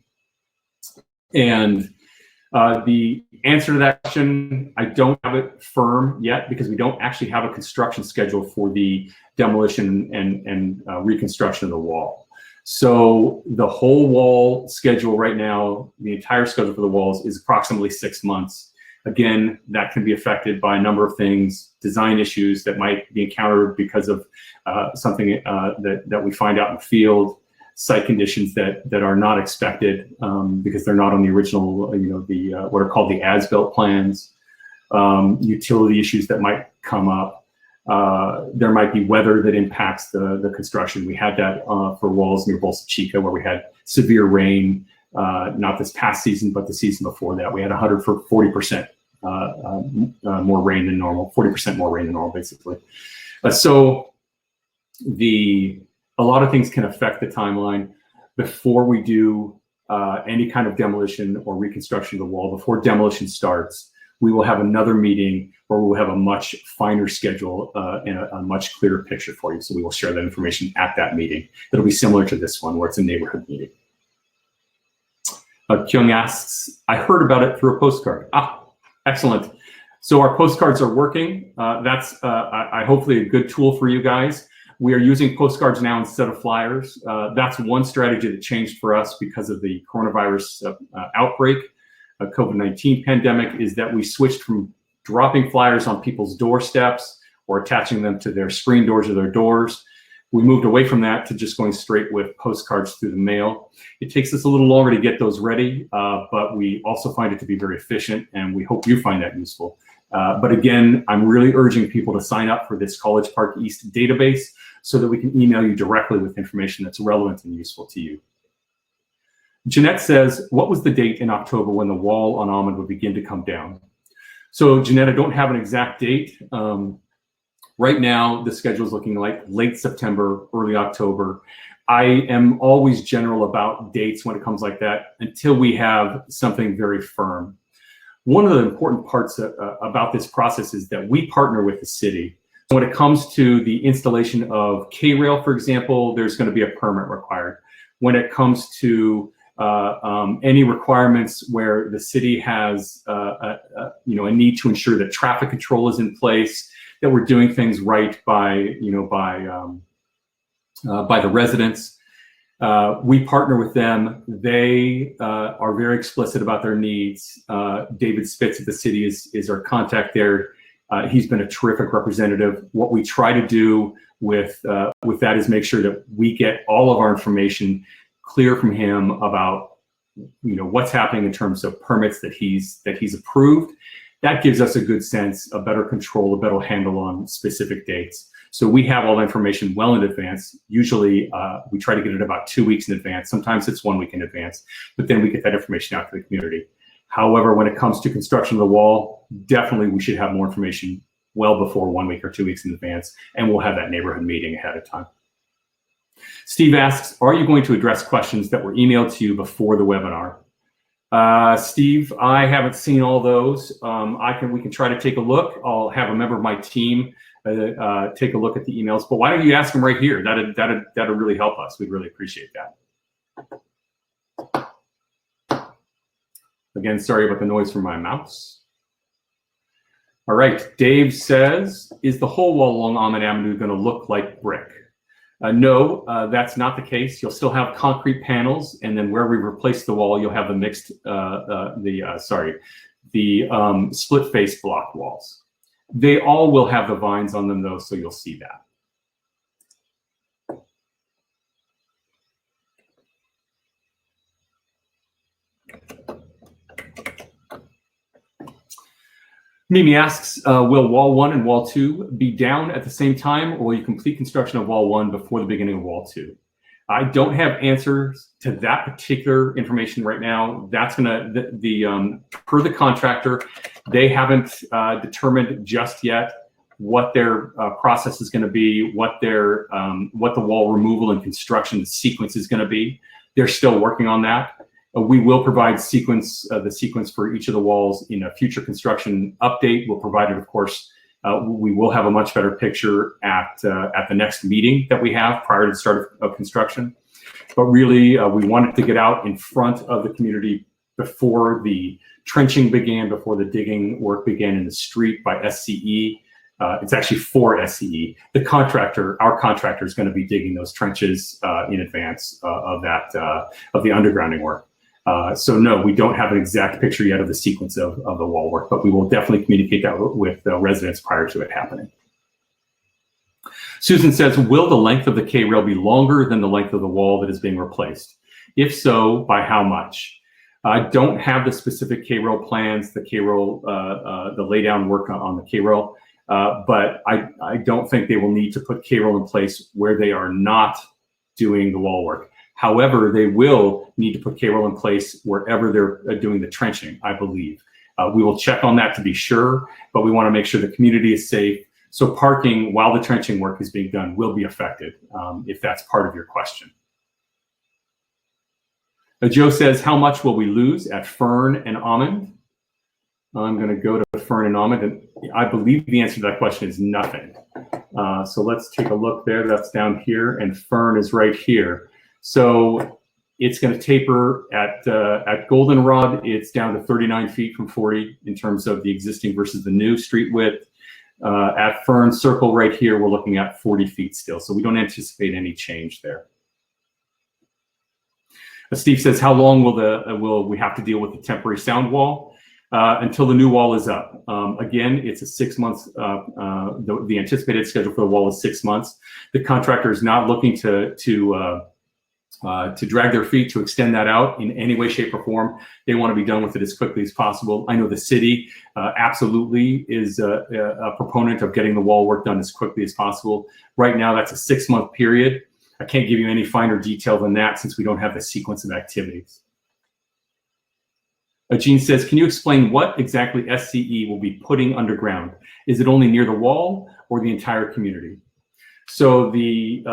And the answer to that question, I don't have it firm yet because we don't actually have a construction schedule for the demolition and reconstruction of the wall. So the whole wall schedule right now, the entire schedule for the walls is approximately 6 months. Again, that can be affected by a number of things, design issues that might be encountered because of something that we find out in the field, site conditions that are not expected because they're not on the original, what are called the as-built plans, utility issues that might come up. There might be weather that impacts the construction. We had that for walls near Bolsa Chica where we had severe rain, not this past season, but the season before that. We had 40% more rain than normal, 40% more rain than normal, basically. So a lot of things can affect the timeline. Before we do any kind of demolition or reconstruction of the wall, before demolition starts, we will have another meeting where we'll have a much finer schedule and a much clearer picture for you. So we will share that information at that meeting. It'll be similar to this one where it's a neighborhood meeting. Kyung asks, I heard about it through a postcard. Excellent. So our postcards are working. That's hopefully a good tool for you guys. We are using postcards now instead of flyers. That's one strategy that changed for us because of the coronavirus outbreak, COVID-19 pandemic, is that we switched from dropping flyers on people's doorsteps or attaching them to their screen doors or their doors. We moved away from that to just going straight with postcards through the mail. It takes us a little longer to get those ready, but we also find it to be very efficient, and we hope you find that useful. But again, I'm really urging people to sign up for this College Park East database so that we can email you directly with information that's relevant and useful to you. Jeanette says, what was the date in October when the wall on Almond would begin to come down? So Jeanette, I don't have an exact date. Right now, the schedule is looking like late September, early October. I am always general about dates when it comes like that until we have something very firm. One of the important parts about this process is that we partner with the city. When it comes to the installation of K-rail, for example, there's going to be a permit required. When it comes to any requirements where the city has a need to ensure that traffic control is in place, that we're doing things right by the residents. We partner with them. They are very explicit about their needs. David Spitz at the city is our contact there. He's been a terrific representative. What we try to do with that is make sure that we get all of our information clear from him about what's happening in terms of permits that he's approved. That gives us a good sense, a better control, a better handle on specific dates. So we have all the information well in advance. Usually we try to get it about 2 weeks in advance. Sometimes it's 1 week in advance, but then we get that information out to the community. However, when it comes to construction of the wall, definitely we should have more information well before 1 week or 2 weeks in advance, and we'll have that neighborhood meeting ahead of time. Steve asks, are you going to address questions that were emailed to you before the webinar? Steve, I haven't seen all those. We can try to take a look. I'll have a member of my team take a look at the emails, but why don't you ask them right here? That'd really help us. We'd really appreciate that. Again, sorry about the noise from my mouse. All right, Dave says, is the whole wall along Almond Avenue going to look like brick? No, that's not the case. You'll still have concrete panels, and then where we replace the wall, you'll have the mixed, split face block walls. They all will have the vines on them though, so you'll see that. Mimi asks, will wall 1 and wall 2 be down at the same time, or will you complete construction of wall 1 before the beginning of wall 2? I don't have answers to that particular information right now. That's gonna, per the contractor, they haven't determined just yet what their process is gonna be, what the wall removal and construction sequence is gonna be. They're still working on that. We will provide the sequence for each of the walls in a future construction update. We'll provide it, of course. We will have a much better picture at the next meeting that we have prior to the start of construction. But really, we wanted to get out in front of the community before the trenching began, before the digging work began in the street by SCE. It's actually for SCE. The contractor, our contractor, is going to be digging those trenches in advance of the undergrounding work. So no, we don't have an exact picture yet of the sequence of the wall work, but we will definitely communicate that with the residents prior to it happening. Susan says, will the length of the K-rail be longer than the length of the wall that is being replaced? If so, by how much? I don't have the specific K-rail plans, the K-rail, the laydown work on the K-rail, but I don't think they will need to put K-rail in place where they are not doing the wall work. However, they will need to put K-rail in place wherever they're doing the trenching, I believe. We will check on that to be sure, but we want to make sure the community is safe. So parking while the trenching work is being done will be affected, if that's part of your question. Joe says, how much will we lose at Fern and Almond? I'm going to go to Fern and Almond, and I believe the answer to that question is nothing. So let's take a look there. That's down here, and Fern is right here. So it's going to taper at Goldenrod. It's down to 39 feet from 40 in terms of the existing versus the new street width. At Fern Circle right here, we're looking at 40 feet still. So we don't anticipate any change there. Steve says, how long will we have to deal with the temporary sound wall? Until the new wall is up. Again, it's a 6 months, the anticipated schedule for the wall is 6 months. The contractor is not looking to to drag their feet to extend that out in any way, shape, or form. They want to be done with it as quickly as possible. I know the city absolutely is a proponent of getting the wall work done as quickly as possible. Right now, that's a 6-month period. I can't give you any finer detail than that since we don't have the sequence of activities. Gene says, can you explain what exactly SCE will be putting underground? Is it only near the wall or the entire community? So the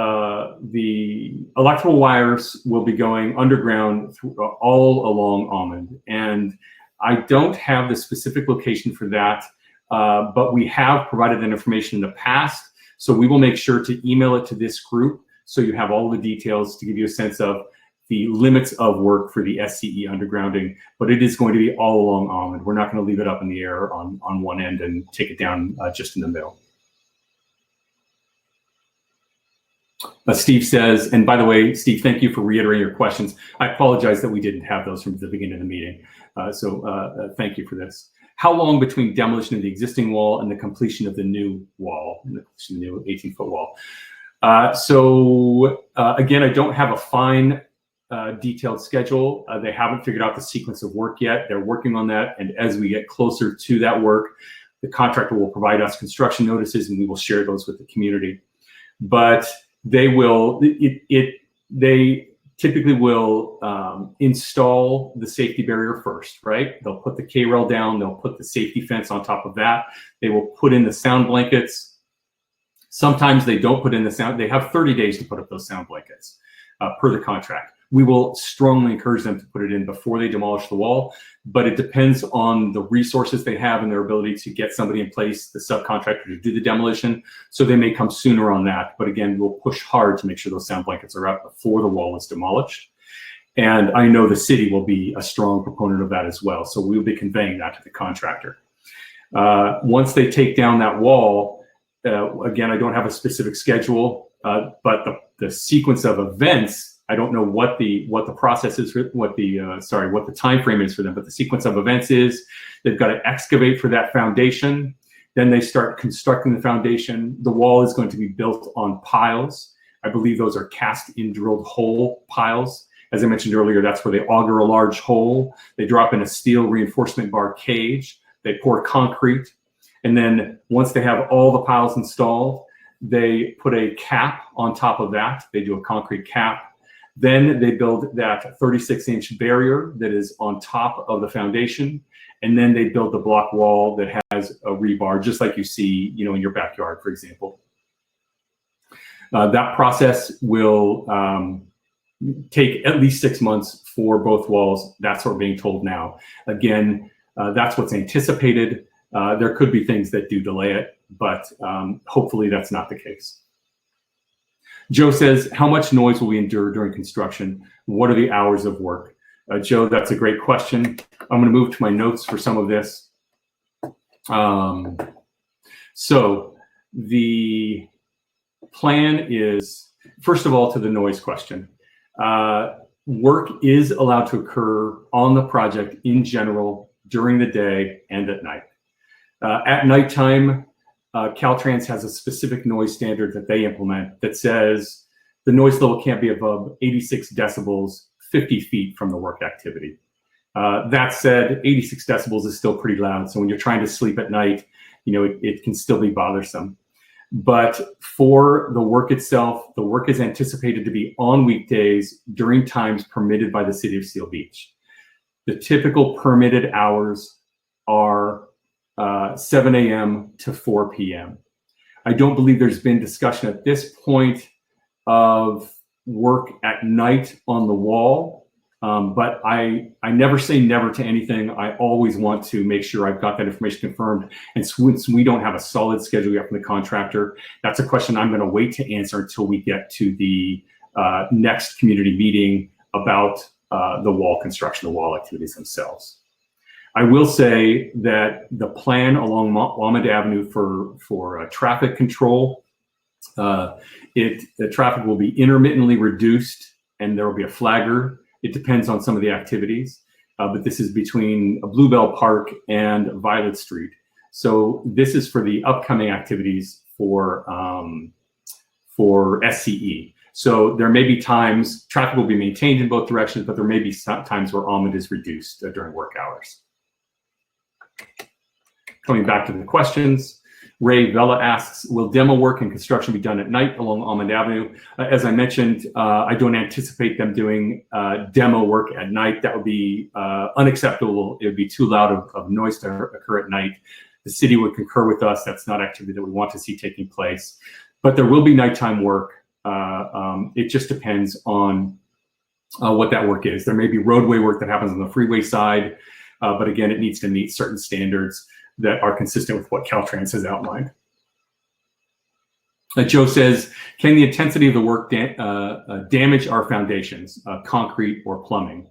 electrical wires will be going underground all along Almond. And I don't have the specific location for that, but we have provided that information in the past. So we will make sure to email it to this group so you have all the details to give you a sense of the limits of work for the SCE undergrounding, but it is going to be all along Almond. We're not going to leave it up in the air on one end and take it down just in the middle. Steve says, and by the way, Steve, thank you for reiterating your questions. I apologize that we didn't have those from the beginning of the meeting. So thank you for this. How long between demolition of the existing wall and the completion of the new wall, the new 18-foot wall? Again, I don't have a fine detailed schedule. They haven't figured out the sequence of work yet. They're working on that. And as we get closer to that work, the contractor will provide us construction notices and we will share those with the community. But they will, they typically will install the safety barrier first, right? They'll put the K-rail down, they'll put the safety fence on top of that. They will put in the sound blankets. Sometimes they don't put in the sound, they have 30 days to put up those sound blankets per the contract. We will strongly encourage them to put it in before they demolish the wall, but it depends on the resources they have and their ability to get somebody in place, the subcontractor, to do the demolition. So they may come sooner on that. But again, we'll push hard to make sure those sound blankets are up before the wall is demolished. And I know the city will be a strong proponent of that as well. So we'll be conveying that to the contractor. Once they take down that wall, again, I don't have a specific schedule, but the sequence of events, I don't know what the process is, what the time frame is for them, but the sequence of events is they've got to excavate for that foundation. Then they start constructing the foundation. The wall is going to be built on piles. I believe those are cast in drilled hole piles. As I mentioned earlier, that's where they auger a large hole. They drop in a steel reinforcement bar cage. They pour concrete. And then once they have all the piles installed, they put a cap on top of that. They do a concrete cap. Then they build that 36-inch barrier that is on top of the foundation. And then they build the block wall that has a rebar, just like you see, in your backyard, for example. That process will take at least 6 months for both walls. That's what we're being told now. Again, that's what's anticipated. There could be things that do delay it, but hopefully that's not the case. Joe says, how much noise will we endure during construction? What are the hours of work? Joe, that's a great question. I'm going to move to my notes for some of this. So the plan is, first of all, to the noise question. Work is allowed to occur on the project in general during the day and at night. At nighttime, Caltrans has a specific noise standard that they implement that says the noise level can't be above 86 decibels 50 feet from the work activity. That said, 86 decibels is still pretty loud. So when you're trying to sleep at night, it can still be bothersome. But for the work itself, the work is anticipated to be on weekdays during times permitted by the City of Seal Beach. The typical permitted hours are 7 a.m. to 4 p.m. I don't believe there's been discussion at this point of work at night on the wall, but I never say never to anything. I always want to make sure I've got that information confirmed. And since we don't have a solid schedule yet from the contractor, that's a question I'm going to wait to answer until we get to the next community meeting about the wall construction, the wall activities themselves. I will say that the plan along Almond Avenue for traffic control, the traffic will be intermittently reduced and there will be a flagger. It depends on some of the activities, but this is between Bluebell Park and Violet Street. So this is for the upcoming activities for SCE. So there may be times traffic will be maintained in both directions, but there may be times where Almond is reduced during work hours. Coming back to the questions, Ray Vela asks, will demo work and construction be done at night along Almond Avenue? As I mentioned, I don't anticipate them doing demo work at night. That would be unacceptable. It would be too loud of noise to occur at night. The city would concur with us. That's not activity that we want to see taking place. But there will be nighttime work. It just depends on what that work is. There may be roadway work that happens on the freeway side, but again, it needs to meet certain standards that are consistent with what Caltrans has outlined. Joe says, can the intensity of the work damage our foundations, concrete or plumbing?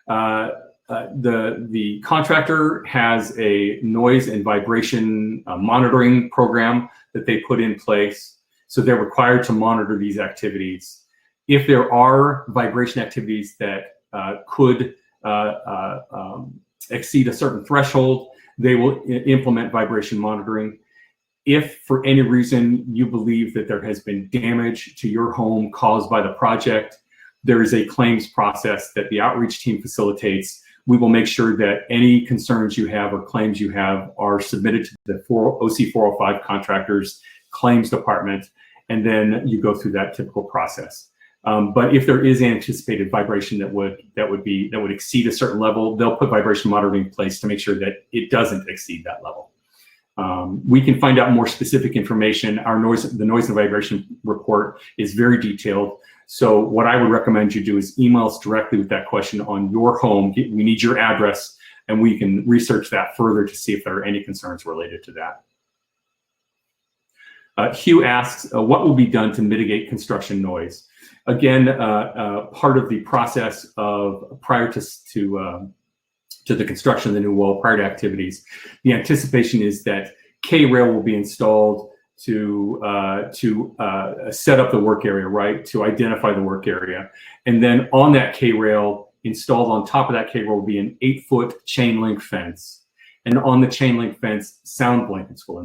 The contractor has a noise and vibration monitoring program that they put in place. So they're required to monitor these activities. If there are vibration activities that could exceed a certain threshold, they will implement vibration monitoring. If for any reason you believe that there has been damage to your home caused by the project, there is a claims process that the outreach team facilitates. We will make sure that any concerns you have or claims you have are submitted to the OC 405 contractors claims department, and then you go through that typical process. But if there is anticipated vibration that would exceed a certain level, they'll put vibration monitoring in place to make sure that it doesn't exceed that level. We can find out more specific information. The noise and vibration report is very detailed. So what I would recommend you do is email us directly with that question on your home. We need your address, and we can research that further to see if there are any concerns related to that. Hugh asks, what will be done to mitigate construction noise? Again, part of the process of prior to the construction of the new wall, prior to activities, the anticipation is that K-rail will be installed to set up the work area, right? To identify the work area. And then on that K-rail, installed on top of that K-rail will be an 8-foot chain link fence. And on the chain link fence, sound blankets will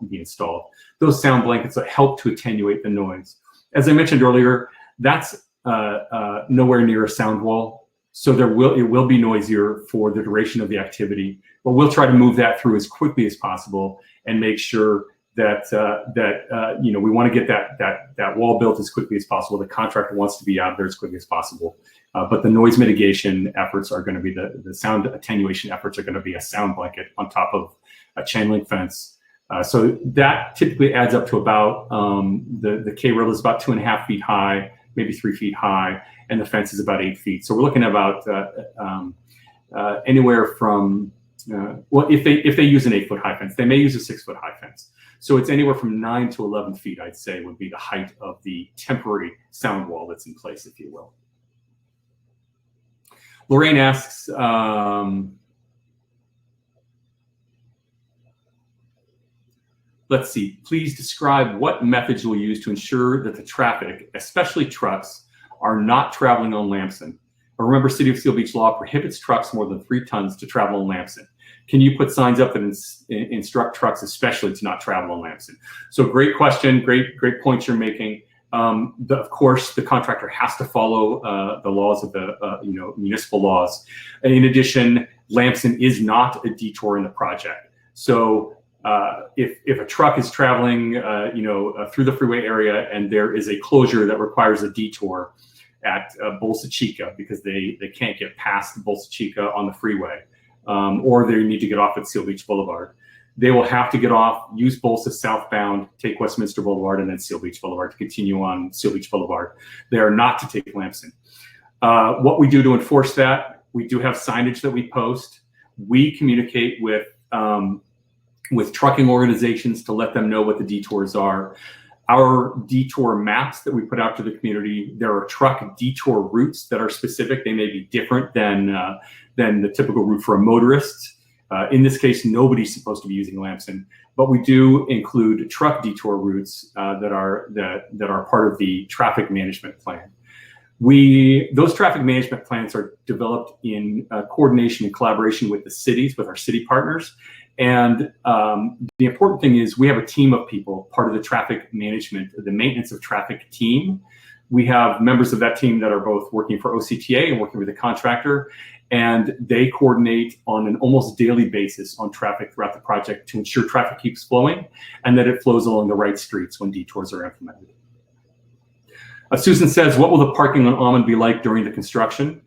be installed. Those sound blankets that help to attenuate the noise. As I mentioned earlier, that's nowhere near a sound wall. So it will be noisier for the duration of the activity, but we'll try to move that through as quickly as possible and make sure that we want to get that wall built as quickly as possible. The contractor wants to be out there as quickly as possible, but the noise mitigation efforts are going to be the sound attenuation efforts are going to be a sound blanket on top of a chain link fence. So that typically adds up to about the K-rail is about 2.5 feet high, maybe 3 feet high, and the fence is about 8 feet. So we're looking at about anywhere from well, if they use an 8-foot high fence, they may use a 6-foot high fence. So it's anywhere from 9 to 11 feet, I'd say, would be the height of the temporary sound wall that's in place, if you will. Lorraine asks, let's see, please describe what methods you'll use to ensure that the traffic, especially trucks, are not traveling on Lamson. Remember, City of Seal Beach law prohibits trucks more than 3 tons to travel on Lamson. Can you put signs up that instruct trucks especially to not travel on Lamson? So great question, great points you're making. Of course, the contractor has to follow the laws of the municipal laws. And in addition, Lamson is not a detour in the project. So if a truck is traveling through the freeway area and there is a closure that requires a detour at Bolsa Chica because they can't get past Bolsa Chica on the freeway, or they need to get off at Seal Beach Boulevard, they will have to get off, use Bolsa southbound, take Westminster Boulevard, and then Seal Beach Boulevard to continue on Seal Beach Boulevard. They are not to take Lamson. What we do to enforce that, we do have signage that we post. We communicate with trucking organizations to let them know what the detours are. Our detour maps that we put out to the community, there are truck detour routes that are specific. They may be different than the typical route for a motorist. In this case, nobody's supposed to be using Lamson, but we do include truck detour routes that are part of the traffic management plan. Those traffic management plans are developed in coordination and collaboration with the cities, with our city partners. And the important thing is we have a team of people, part of the traffic management, the maintenance of traffic team, We have members of that team that are both working for OCTA and working with the contractor, and they coordinate on an almost daily basis on traffic throughout the project to ensure traffic keeps flowing and that it flows along the right streets when detours are implemented. Susan says, what will the parking on Almond be like during the construction?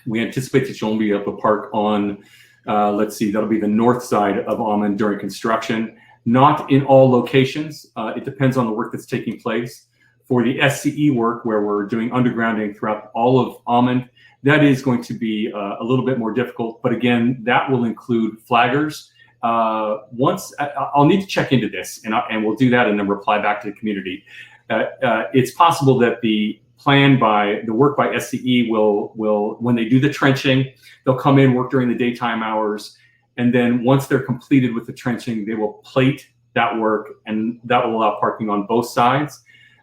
We anticipate that you'll only be able to park on, let's see, that'll be the north side of Almond during construction. Not in all locations. It depends on the work that's taking place. For the SCE work, where we're doing undergrounding throughout all of Almond, that is going to be a little bit more difficult. But again, that will include flaggers. I'll need to check into this, and we'll do that and then reply back to the community. It's possible that the work by SCE will, when they do the trenching, they'll come in, work during the daytime hours, and then once they're completed with the trenching, they will plate that work, and that will allow parking on both sides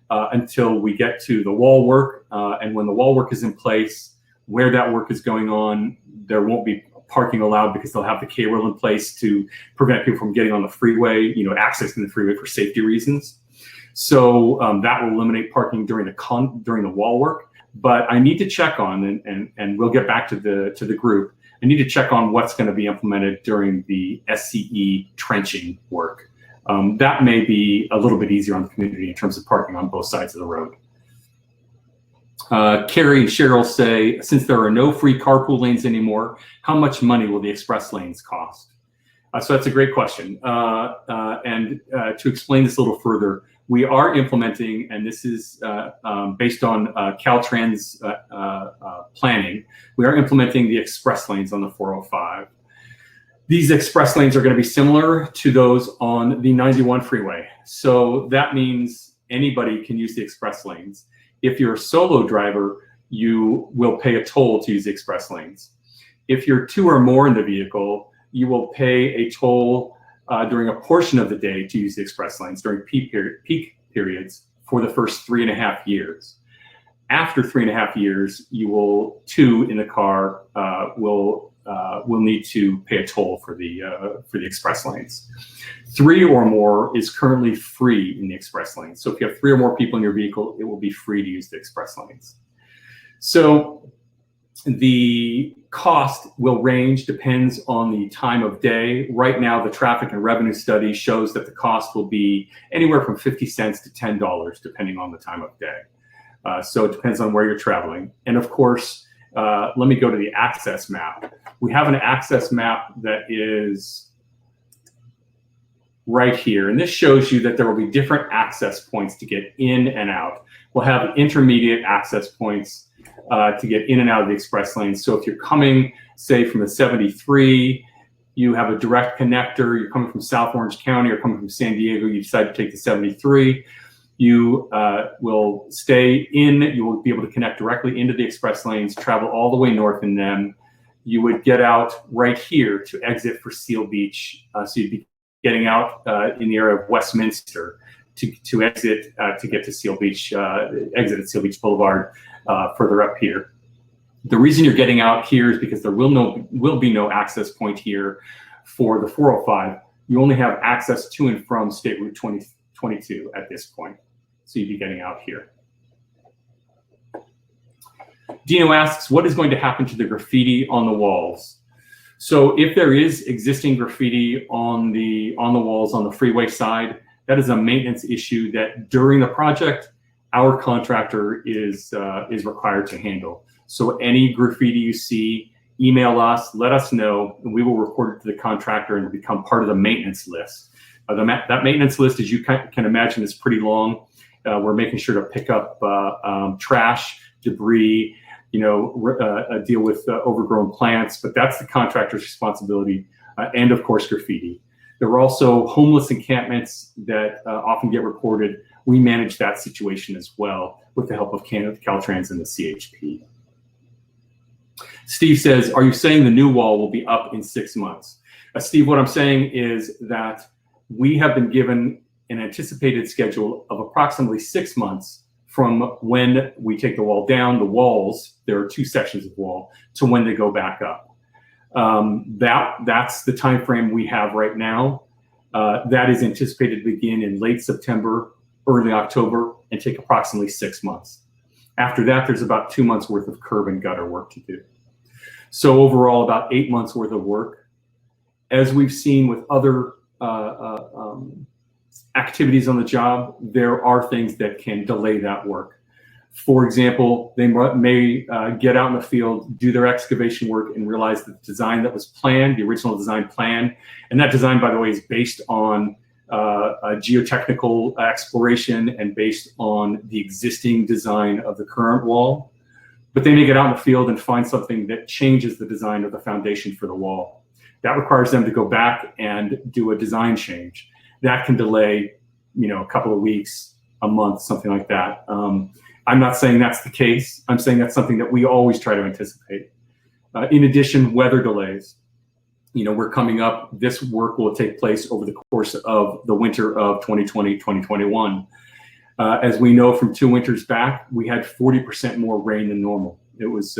until we get to the wall work. And when the wall work is in place, where that work is going on, there won't be parking allowed because they'll have the K-rail in place to prevent people from getting on the freeway, accessing the freeway for safety reasons. So that will eliminate parking during the wall work. But I need to check on, and we'll get back to the group. I need to check on what's going to be implemented during the SCE trenching work. That may be a little bit easier on the community in terms of parking on both sides of the road. Carrie and Cheryl say, since there are no free carpool lanes anymore, how much money will the express lanes cost? So that's a great question. And to explain this a little further, we are implementing, and this is based on Caltrans planning, we are implementing the express lanes on the 405. These express lanes are going to be similar to those on the 91 freeway. So that means anybody can use the express lanes. If you're a solo driver, you will pay a toll to use the express lanes. If you're two or more in the vehicle, you will pay a toll during a portion of the day to use the express lanes during peak periods for the first 3.5 years. After 3.5 years, two in the car will need to pay a toll for the express lanes. 3 or more is currently free in the express lanes. So if you have 3 or more people in your vehicle, it will be free to use the express lanes. So the cost will range, depends on the time of day. Right now, the traffic and revenue study shows that the cost will be anywhere from 50 cents to $10, depending on the time of day. So it depends on where you're traveling. And of course, let me go to the access map. We have an access map that is right here. And this shows you that there will be different access points to get in and out. We'll have intermediate access points to get in and out of the express lanes. So if you're coming, say, from the 73, you have a direct connector, you're coming from South Orange County or coming from San Diego, you decide to take the 73, you will stay in, you will be able to connect directly into the express lanes, travel all the way north in them. You would get out right here to exit for Seal Beach. So you'd be getting out in the area of Westminster to exit to get to Seal Beach, exit at Seal Beach Boulevard further up here. The reason you're getting out here is because there will be no access point here for the 405. You only have access to and from State Route 2022 at this point. So you'd be getting out here. Dino asks, what is going to happen to the graffiti on the walls? So if there is existing graffiti on the walls on the freeway side, that is a maintenance issue that during the project, our contractor is required to handle. So any graffiti you see, email us, let us know, and we will report it to the contractor and become part of the maintenance list. That maintenance list, as you can imagine, is pretty long. We're making sure to pick up trash, debris, deal with overgrown plants, but that's the contractor's responsibility, and of course graffiti. There were also homeless encampments that often get reported. We manage that situation as well with the help of Caltrans and the CHP. Steve says, are you saying the new wall will be up in 6 months? Steve, what I'm saying is that we have been given an anticipated schedule of approximately 6 months from when we take the wall down, the walls, there are 2 sections of wall, to when they go back up. That's the time frame we have right now. That is anticipated to begin in late September, early October, and take approximately 6 months. After that, there's about 2 months worth of curb and gutter work to do. So overall, about 8 months worth of work. As we've seen with other activities on the job, there are things that can delay that work. For example, they may get out in the field, do their excavation work, and realize that the design that was planned, the original design plan, and that design, by the way, is based on a geotechnical exploration and based on the existing design of the current wall. But they may get out in the field and find something that changes the design of the foundation for the wall. That requires them to go back and do a design change. That can delay, a couple of weeks, a month, something like that. I'm not saying that's the case. I'm saying that's something that we always try to anticipate. In addition, weather delays. We're coming up, this work will take place over the course of the winter of 2020, 2021. As we know from 2 winters back, we had 40% more rain than normal. It was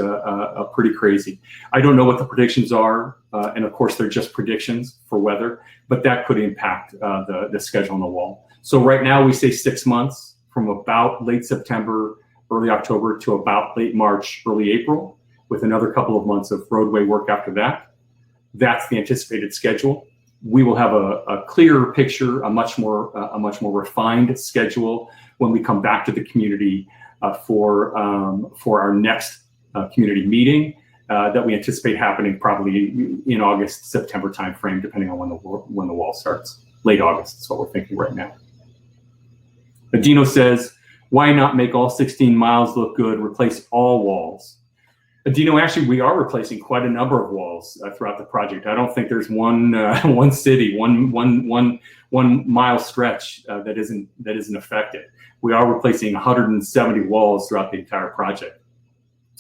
pretty crazy. I don't know what the predictions are, and of course they're just predictions for weather, but that could impact the schedule on the wall. So right now we say 6 months, from about late September, early October to about late March, early April, with another couple of months of roadway work after that. That's the anticipated schedule. We will have a clearer picture, a much more refined schedule when we come back to the community for our next community meeting that we anticipate happening probably in August, September timeframe, depending on when the wall starts. Late August is what we're thinking right now. Adino says, why not make all 16 miles look good, replace all walls? Adino, actually, we are replacing quite a number of walls throughout the project. I don't think there's one city, one mile stretch that isn't affected. We are replacing 170 walls throughout the entire project.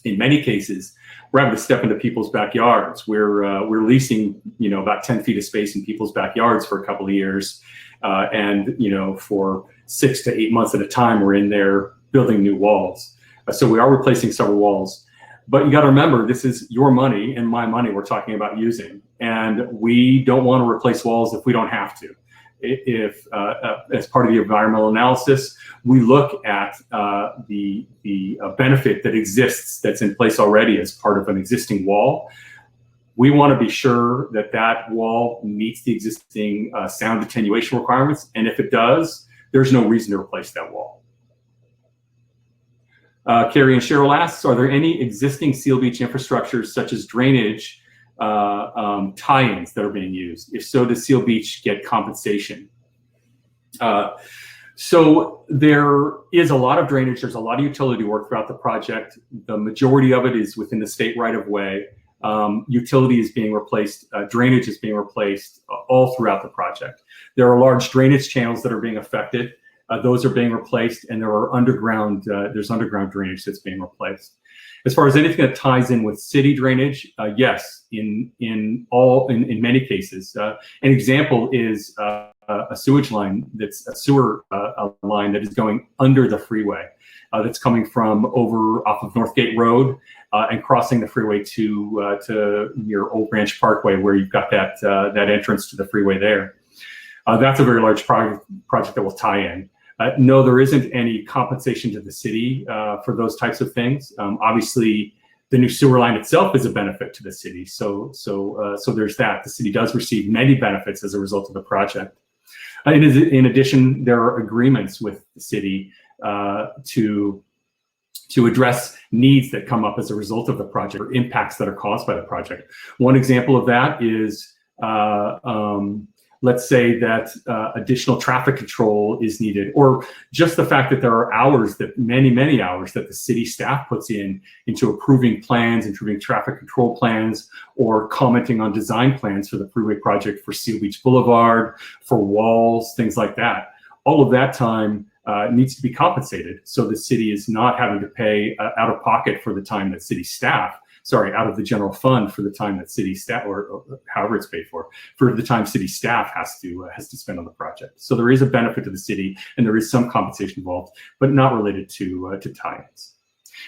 In many cases, we're having to step into people's backyards. We're leasing, about 10 feet of space in people's backyards for a couple of years, and for 6 to 8 months at a time, we're in there building new walls. So we are replacing several walls. But you got to remember, this is your money and my money we're talking about using, and we don't want to replace walls if we don't have to. If as part of the environmental analysis, we look at the benefit that exists that's in place already as part of an existing wall. We want to be sure that that wall meets the existing sound attenuation requirements, and if it does, there's no reason to replace that wall. Carrie and Cheryl asks, are there any existing Seal Beach infrastructures such as drainage tie-ins that are being used? If so, does Seal Beach get compensation? So there is a lot of drainage. There's a lot of utility work throughout the project. The majority of it is within the state right-of-way. Utility is being replaced. Drainage is being replaced all throughout the project. There are large drainage channels that are being affected. Those are being replaced, and there are underground drainage that's being replaced. As far as anything that ties in with city drainage, yes, in many cases. An example is a sewage line that's a sewer line that is going under the freeway, that's coming from over off of Northgate Road and crossing the freeway to near Old Branch Parkway, where you've got that entrance to the freeway there. That's a very large project that will tie in. No, there isn't any compensation to the city for those types of things. Obviously, the new sewer line itself is a benefit to the city. So there's that. The city does receive many benefits as a result of the project. In addition, there are agreements with the city to address needs that come up as a result of the project or impacts that are caused by the project. One example of that is let's say that additional traffic control is needed, or just the fact that there are hours, that many hours that the city staff puts into approving plans, improving traffic control plans, or commenting on design plans for the freeway project for Seal Beach Boulevard, for walls, things like that. All of that time needs to be compensated, so the city is not having to pay out of pocket for the time that city staff, out of the general fund for the time that city staff, or however it's paid for the time city staff has to spend on the project. So there is a benefit to the city, and there is some compensation involved, but not related to tie-ins.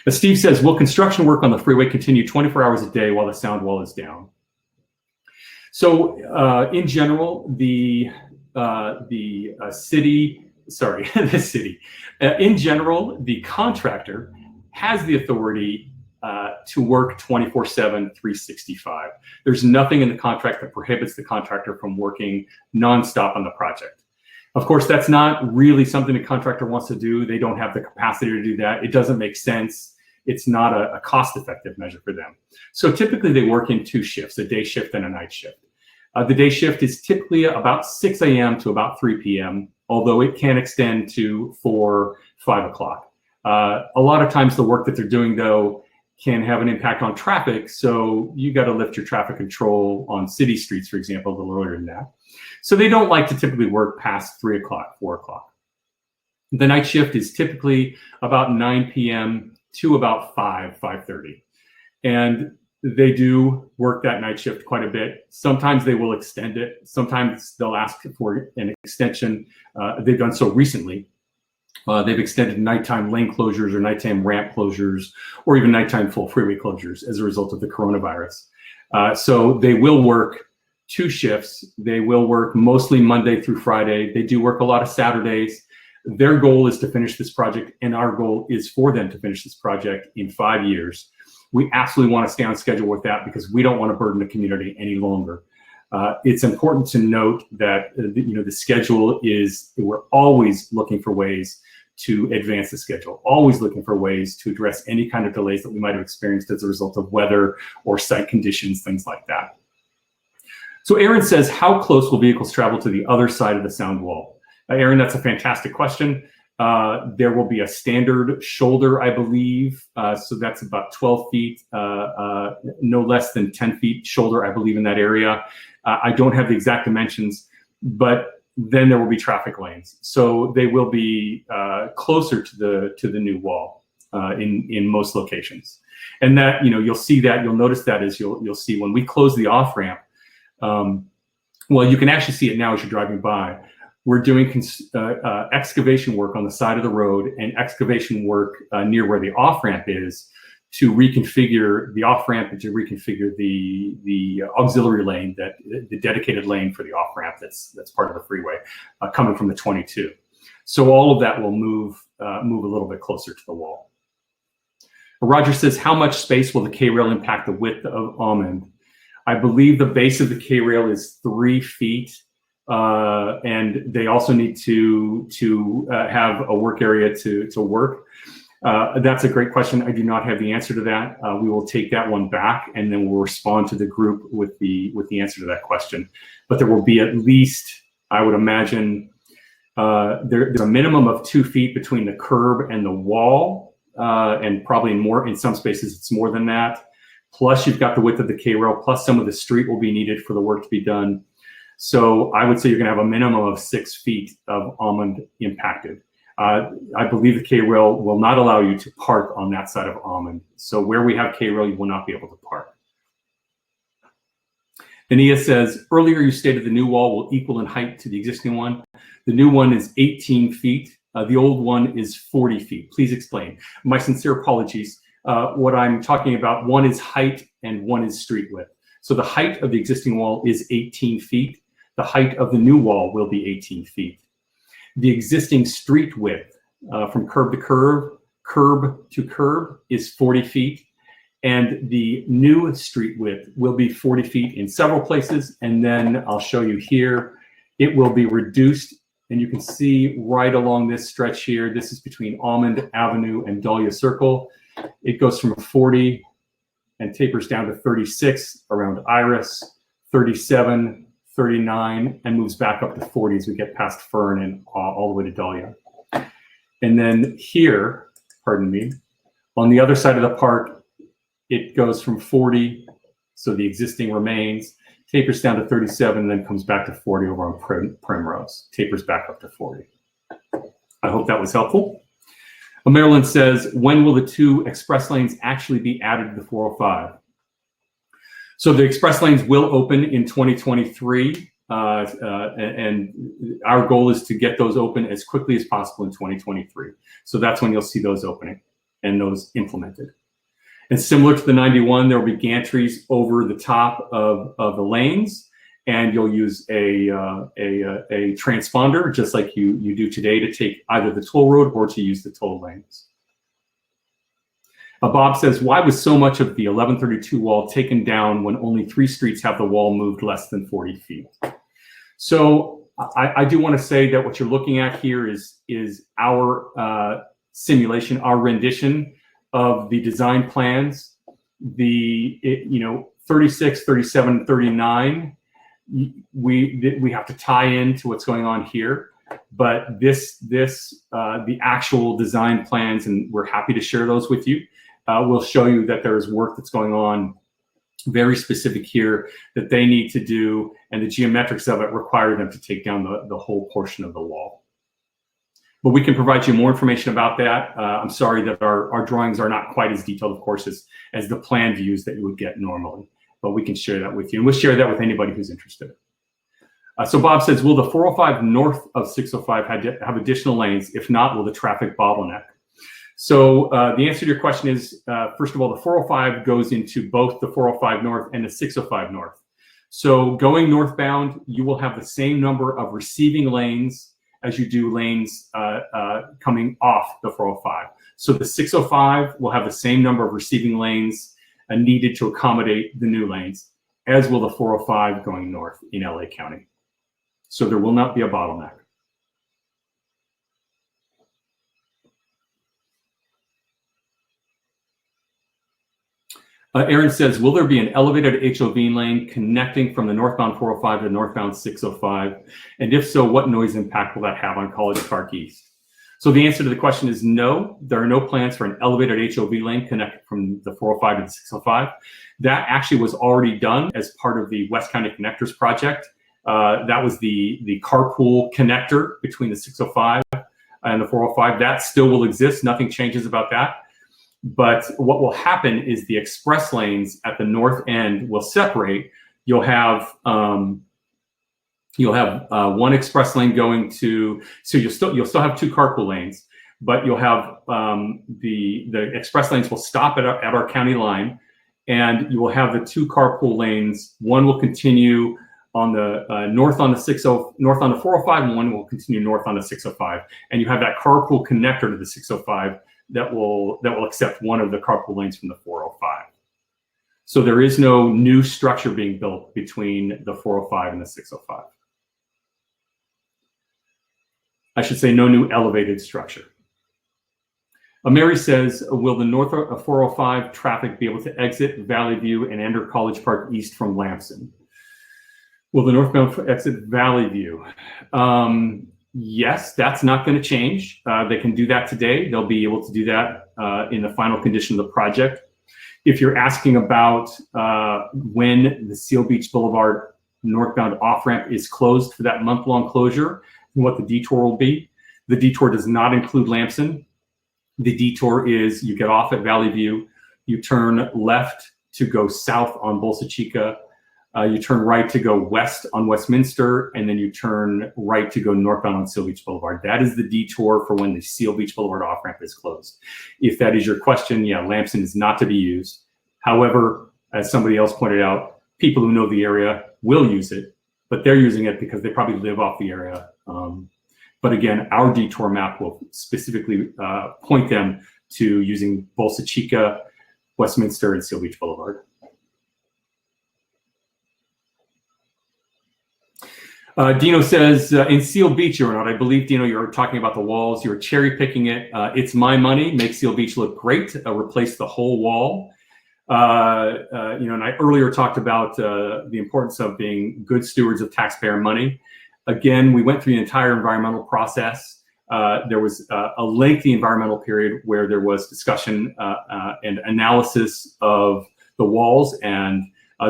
As Steve says, will construction work on the freeway continue 24 hours a day while the sound wall is down? So in general, in general, the contractor has the authority to work 24/7, 365. There's nothing in the contract that prohibits the contractor from working nonstop on the project. Of course, that's not really something the contractor wants to do. They don't have the capacity to do that. It doesn't make sense. It's not a cost-effective measure for them. So typically they work in 2 shifts, a day shift and a night shift. The day shift is typically about 6 a.m. to about 3 p.m., although it can extend to 4, 5 o'clock. A lot of times the work that they're doing, though, can have an impact on traffic, so you got to lift your traffic control on city streets, for example, a little earlier than that. So they don't like to typically work past 3 o'clock, 4 o'clock. The night shift is typically about 9 p.m. to about 5:30. And they do work that night shift quite a bit. Sometimes they will extend it. Sometimes they'll ask for an extension. They've done so recently. They've extended nighttime lane closures or nighttime ramp closures or even nighttime full freeway closures as a result of the coronavirus. So they will work 2 shifts. They will work mostly Monday through Friday. They do work a lot of Saturdays. Their goal is to finish this project, and our goal is for them to finish this project in 5 years. We absolutely want to stay on schedule with that because we don't want to burden the community any longer. It's important to note that the schedule is, we're always looking for ways to advance the schedule, always looking for ways to address any kind of delays that we might have experienced as a result of weather or site conditions, things like that. So Aaron says, how close will vehicles travel to the other side of the sound wall? Aaron, that's a fantastic question. There will be a standard shoulder, I believe. So that's about 12 feet, no less than 10 feet shoulder, I believe, in that area. I don't have the exact dimensions, but then there will be traffic lanes. So they will be closer to the new wall in most locations. And that, you'll see that, you'll notice that as you'll see when we close the off-ramp. Well, you can actually see it now as you're driving by. We're doing excavation work on the side of the road and excavation work near where the off-ramp is to reconfigure the off-ramp and to reconfigure the auxiliary lane, the dedicated lane for the off-ramp that's part of the freeway coming from the 22. So all of that will move a little bit closer to the wall. Roger says, how much space will the K-rail impact the width of Almond? I believe the base of the K-rail is 3 feet. And they also need to have a work area to work. That's a great question. I do not have the answer to that. We will take that one back, and then we'll respond to the group with the answer to that question. But there will be at least, I would imagine, there's a minimum of 2 feet between the curb and the wall, and probably in some spaces it's more than that. Plus, you've got the width of the K-rail. Plus, some of the street will be needed for the work to be done. So I would say you're going to have a minimum of 6 feet of Almond impacted. I believe the K-rail will not allow you to park on that side of Almond. So where we have K-rail, you will not be able to park. Ania says, earlier you stated the new wall will equal in height to the existing one. The new one is 18 feet. The old one is 40 feet. Please explain. My sincere apologies. What I'm talking about, one is height and one is street width. So the height of the existing wall is 18 feet. The height of the new wall will be 18 feet. The existing street width from curb to curb is 40 feet. And the new street width will be 40 feet in several places. And then I'll show you here, it will be reduced. And you can see right along this stretch here, this is between Almond Avenue and Dahlia Circle. It goes from 40 and tapers down to 36 around Iris, 37, 39, and moves back up to 40 as we get past Fern and all the way to Dahlia. And then here, pardon me, on the other side of the park, it goes from 40, so the existing remains, tapers down to 37, and then comes back to 40 over on Primrose, tapers back up to 40. I hope that was helpful. Marilyn says, when will the 2 express lanes actually be added to the 405? So the express lanes will open in 2023, and our goal is to get those open as quickly as possible in 2023. So that's when you'll see those opening and those implemented. And similar to the 91, there will be gantries over the top of the lanes, and you'll use a transponder, just like you do today, to take either the toll road or to use the toll lanes. Bob says, why was so much of the 1132 wall taken down when only 3 streets have the wall moved less than 40 feet? So I do want to say that what you're looking at here is our simulation, our rendition of the design plans. The 36, 37, 39, we have to tie into what's going on here. But the actual design plans, and we're happy to share those with you, will show you that there is work that's going on very specific here that they need to do, and the geometrics of it require them to take down the whole portion of the wall. But we can provide you more information about that. I'm sorry that our drawings are not quite as detailed, of course, as the plan views that you would get normally, but we can share that with you, and we'll share that with anybody who's interested. So Bob says, will the 405 north of 605 have additional lanes? If not, will the traffic bottleneck? So the answer to your question is, first of all, the 405 goes into both the 405 north and the 605 north. So going northbound, you will have the same number of receiving lanes as you do lanes coming off the 405. So the 605 will have the same number of receiving lanes needed to accommodate the new lanes, as will the 405 going north in LA County. So there will not be a bottleneck. Aaron says, will there be an elevated HOV lane connecting from the northbound 405 to northbound 605? And if so, what noise impact will that have on College Park East? So the answer to the question is no, there are no plans for an elevated HOV lane connected from the 405 to the 605. That actually was already done as part of the West County Connectors project. That was the carpool connector between the 605 and the 405. That still will exist. Nothing changes about that. But what will happen is the express lanes at the north end will separate. You'll have one express lane going to, so you'll still have 2 carpool lanes, but you'll have the express lanes will stop at our county line, and you will have the 2 carpool lanes. One will continue on the north on the 405, and one will continue north on the 605. And you have that carpool connector to the 605 that will accept one of the carpool lanes from the 405. So there is no new structure being built between the 405 and the 605. I should say no new elevated structure. Mary says, will the north of 405 traffic be able to exit Valley View and enter College Park East from Lamson? Will the northbound exit Valley View? Yes, that's not going to change. They can do that today. They'll be able to do that in the final condition of the project. If you're asking about when the Seal Beach Boulevard northbound off-ramp is closed for that month-long closure, and what the detour will be, the detour does not include Lamson. The detour is you get off at Valley View, you turn left to go south on Bolsa Chica, you turn right to go west on Westminster, and then you turn right to go northbound on Seal Beach Boulevard. That is the detour for when the Seal Beach Boulevard off-ramp is closed. If that is your question, yeah, Lamson is not to be used. However, as somebody else pointed out, people who know the area will use it, but they're using it because they probably live off the area. But again, our detour map will specifically point them to using Bolsa Chica, Westminster, and Seal Beach Boulevard. Dino says, in Seal Beach, you're not. I believe, Dino, you're talking about the walls. You're cherry picking it. It's my money. Make Seal Beach look great. Replace the whole wall. And I earlier talked about the importance of being good stewards of taxpayer money. Again, we went through the entire environmental process. There was a lengthy environmental period where there was discussion and analysis of the walls, and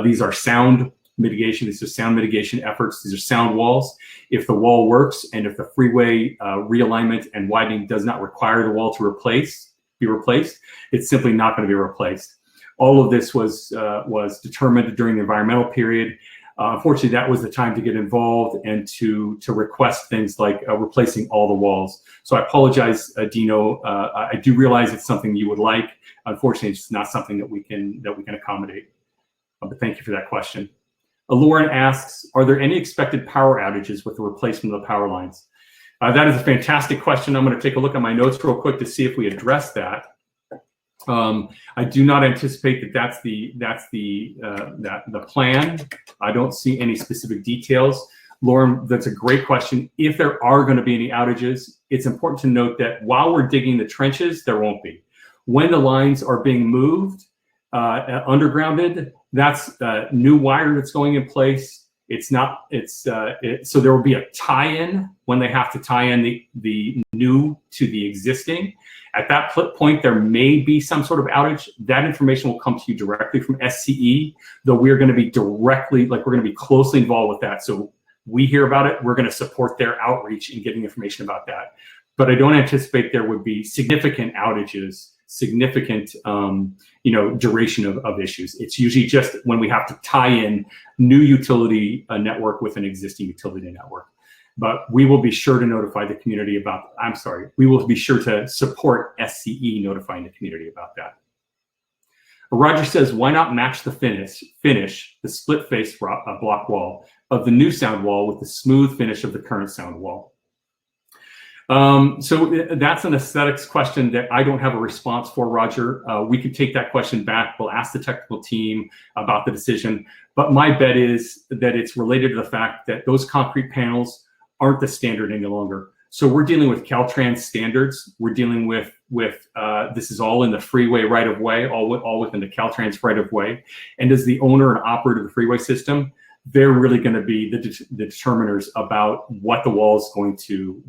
these are sound mitigation. These are sound mitigation efforts. These are sound walls. If the wall works, and if the freeway realignment and widening does not require the wall to be replaced, it's simply not going to be replaced. All of this was determined during the environmental period. Unfortunately, that was the time to get involved and to request things like replacing all the walls. So I apologize, Dino. I do realize it's something you would like. Unfortunately, it's not something that we can accommodate. But thank you for that question. Lauren asks, are there any expected power outages with the replacement of the power lines? That is a fantastic question. I'm going to take a look at my notes real quick to see if we addressed that. I do not anticipate that that's the plan. I don't see any specific details. Lauren, that's a great question. If there are going to be any outages, it's important to note that while we're digging the trenches, there won't be. When the lines are being moved, undergrounded, that's new wire that's going in place. So there will be a tie-in when they have to tie in the new to the existing. At that point, there may be some sort of outage. That information will come to you directly from SCE, though we're going to be we're going to be closely involved with that. So we hear about it, we're going to support their outreach in getting information about that. But I don't anticipate there would be significant outages, significant duration of issues. It's usually just when we have to tie in new utility network with an existing utility network. But we will be sure to notify the community we will be sure to support SCE notifying the community about that. Roger says, why not match the finish, the split face block wall of the new sound wall with the smooth finish of the current sound wall? So that's an aesthetics question that I don't have a response for, Roger. We could take that question back. We'll ask the technical team about the decision. But my bet is that it's related to the fact that those concrete panels aren't the standard any longer. So we're dealing with Caltrans standards. We're dealing with this is all in the freeway right of way, all within the Caltrans right of way. And as the owner and operator of the freeway system, they're really going to be the determiners about what the wall is going to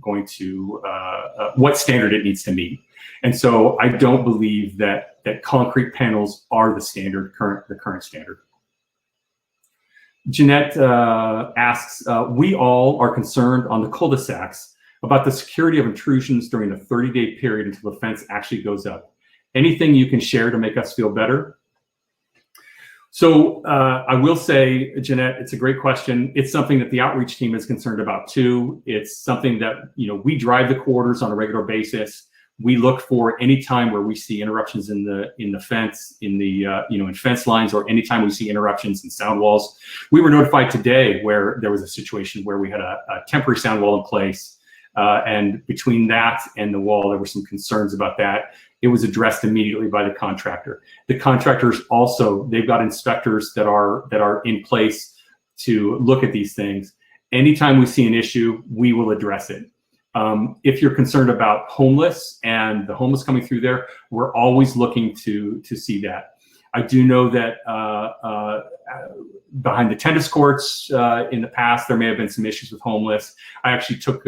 what standard it needs to meet. And so I don't believe that concrete panels are the current standard. Jeanette asks, we all are concerned on the cul-de-sacs about the security of intrusions during the 30-day period until the fence actually goes up. Anything you can share to make us feel better? So I will say, Jeanette, it's a great question. It's something that the outreach team is concerned about too. It's something that we drive the corridors on a regular basis. We look for any time where we see interruptions in the fence, in fence lines, or anytime we see interruptions in sound walls. We were notified today where there was a situation where we had a temporary sound wall in place, and between that and the wall, there were some concerns about that. It was addressed immediately by the contractor. The contractors also, they've got inspectors that are in place to look at these things. Anytime we see an issue, we will address it. If you're concerned about homeless and the homeless coming through there, we're always looking to see that. I do know that behind the tennis courts in the past, there may have been some issues with homeless. I actually toured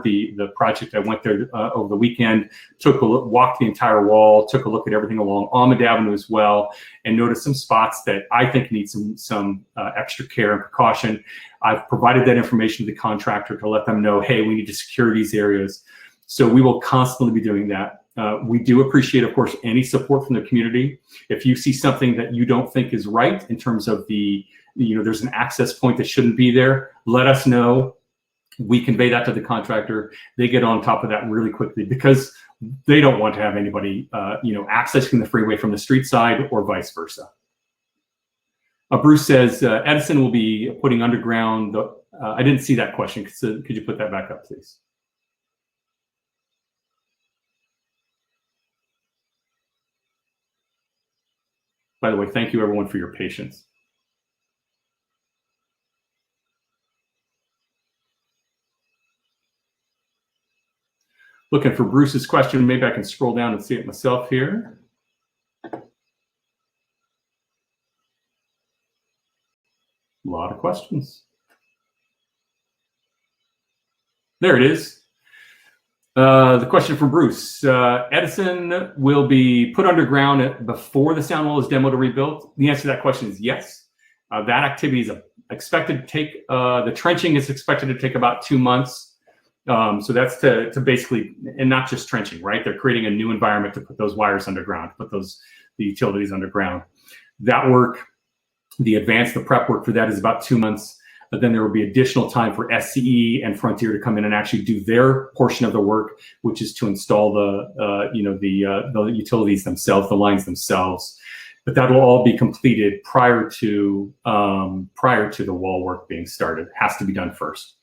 the project. I went there over the weekend, walked the entire wall, took a look at everything along Almond Avenue as well, and noticed some spots that I think need some extra care and precaution. I've provided that information to the contractor to let them know, hey, we need to secure these areas. So we will constantly be doing that. We do appreciate, of course, any support from the community. If you see something that you don't think is right in terms of there's an access point that shouldn't be there, let us know. We convey that to the contractor. They get on top of that really quickly because they don't want to have anybody, accessing the freeway from the street side or vice versa. Bruce says, Edison will be putting underground. I didn't see that question. Could you put that back up, please? By the way, thank you everyone for your patience. Looking for Bruce's question. Maybe I can scroll down and see it myself here. A lot of questions. There it is. The question from Bruce. Edison will be put underground before the sound wall is demoed or rebuilt? The answer to that question is yes. That activity is expected to take, the trenching is expected to take about 2 months. So that's to basically, and not just trenching, right? They're creating a new environment to put those wires underground, put the utilities underground. That work, the prep work for that is about 2 months. But then there will be additional time for SCE and Frontier to come in and actually do their portion of the work, which is to install the utilities themselves, the lines themselves. But that will all be completed prior to the wall work being started. It has to be done first.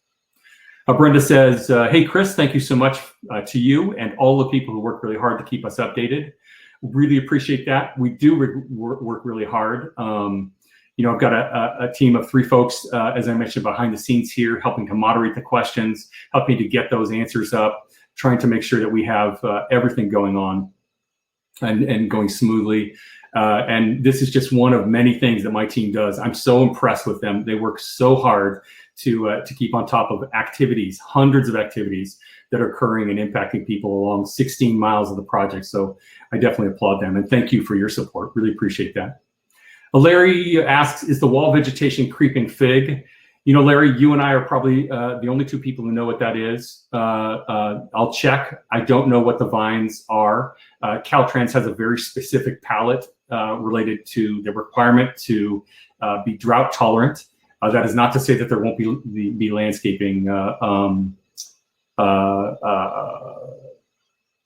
Brenda says, hey, Chris, thank you so much to you and all the people who work really hard to keep us updated. Really appreciate that. We do work really hard. You know, I've got a team of 3 folks, as I mentioned, behind the scenes here, helping to moderate the questions, helping to get those answers up, trying to make sure that we have everything going on and going smoothly. And this is just one of many things that my team does. I'm so impressed with them. They work so hard to keep on top of activities, hundreds of activities that are occurring and impacting people along 16 miles of the project. So I definitely applaud them, and thank you for your support. Really appreciate that. Larry asks, is the wall vegetation creeping fig? You know, Larry, you and I are probably the only 2 people who know what that is. I'll check. I don't know what the vines are. Caltrans has a very specific palette related to the requirement to be drought tolerant. That is not to say that there won't be landscaping.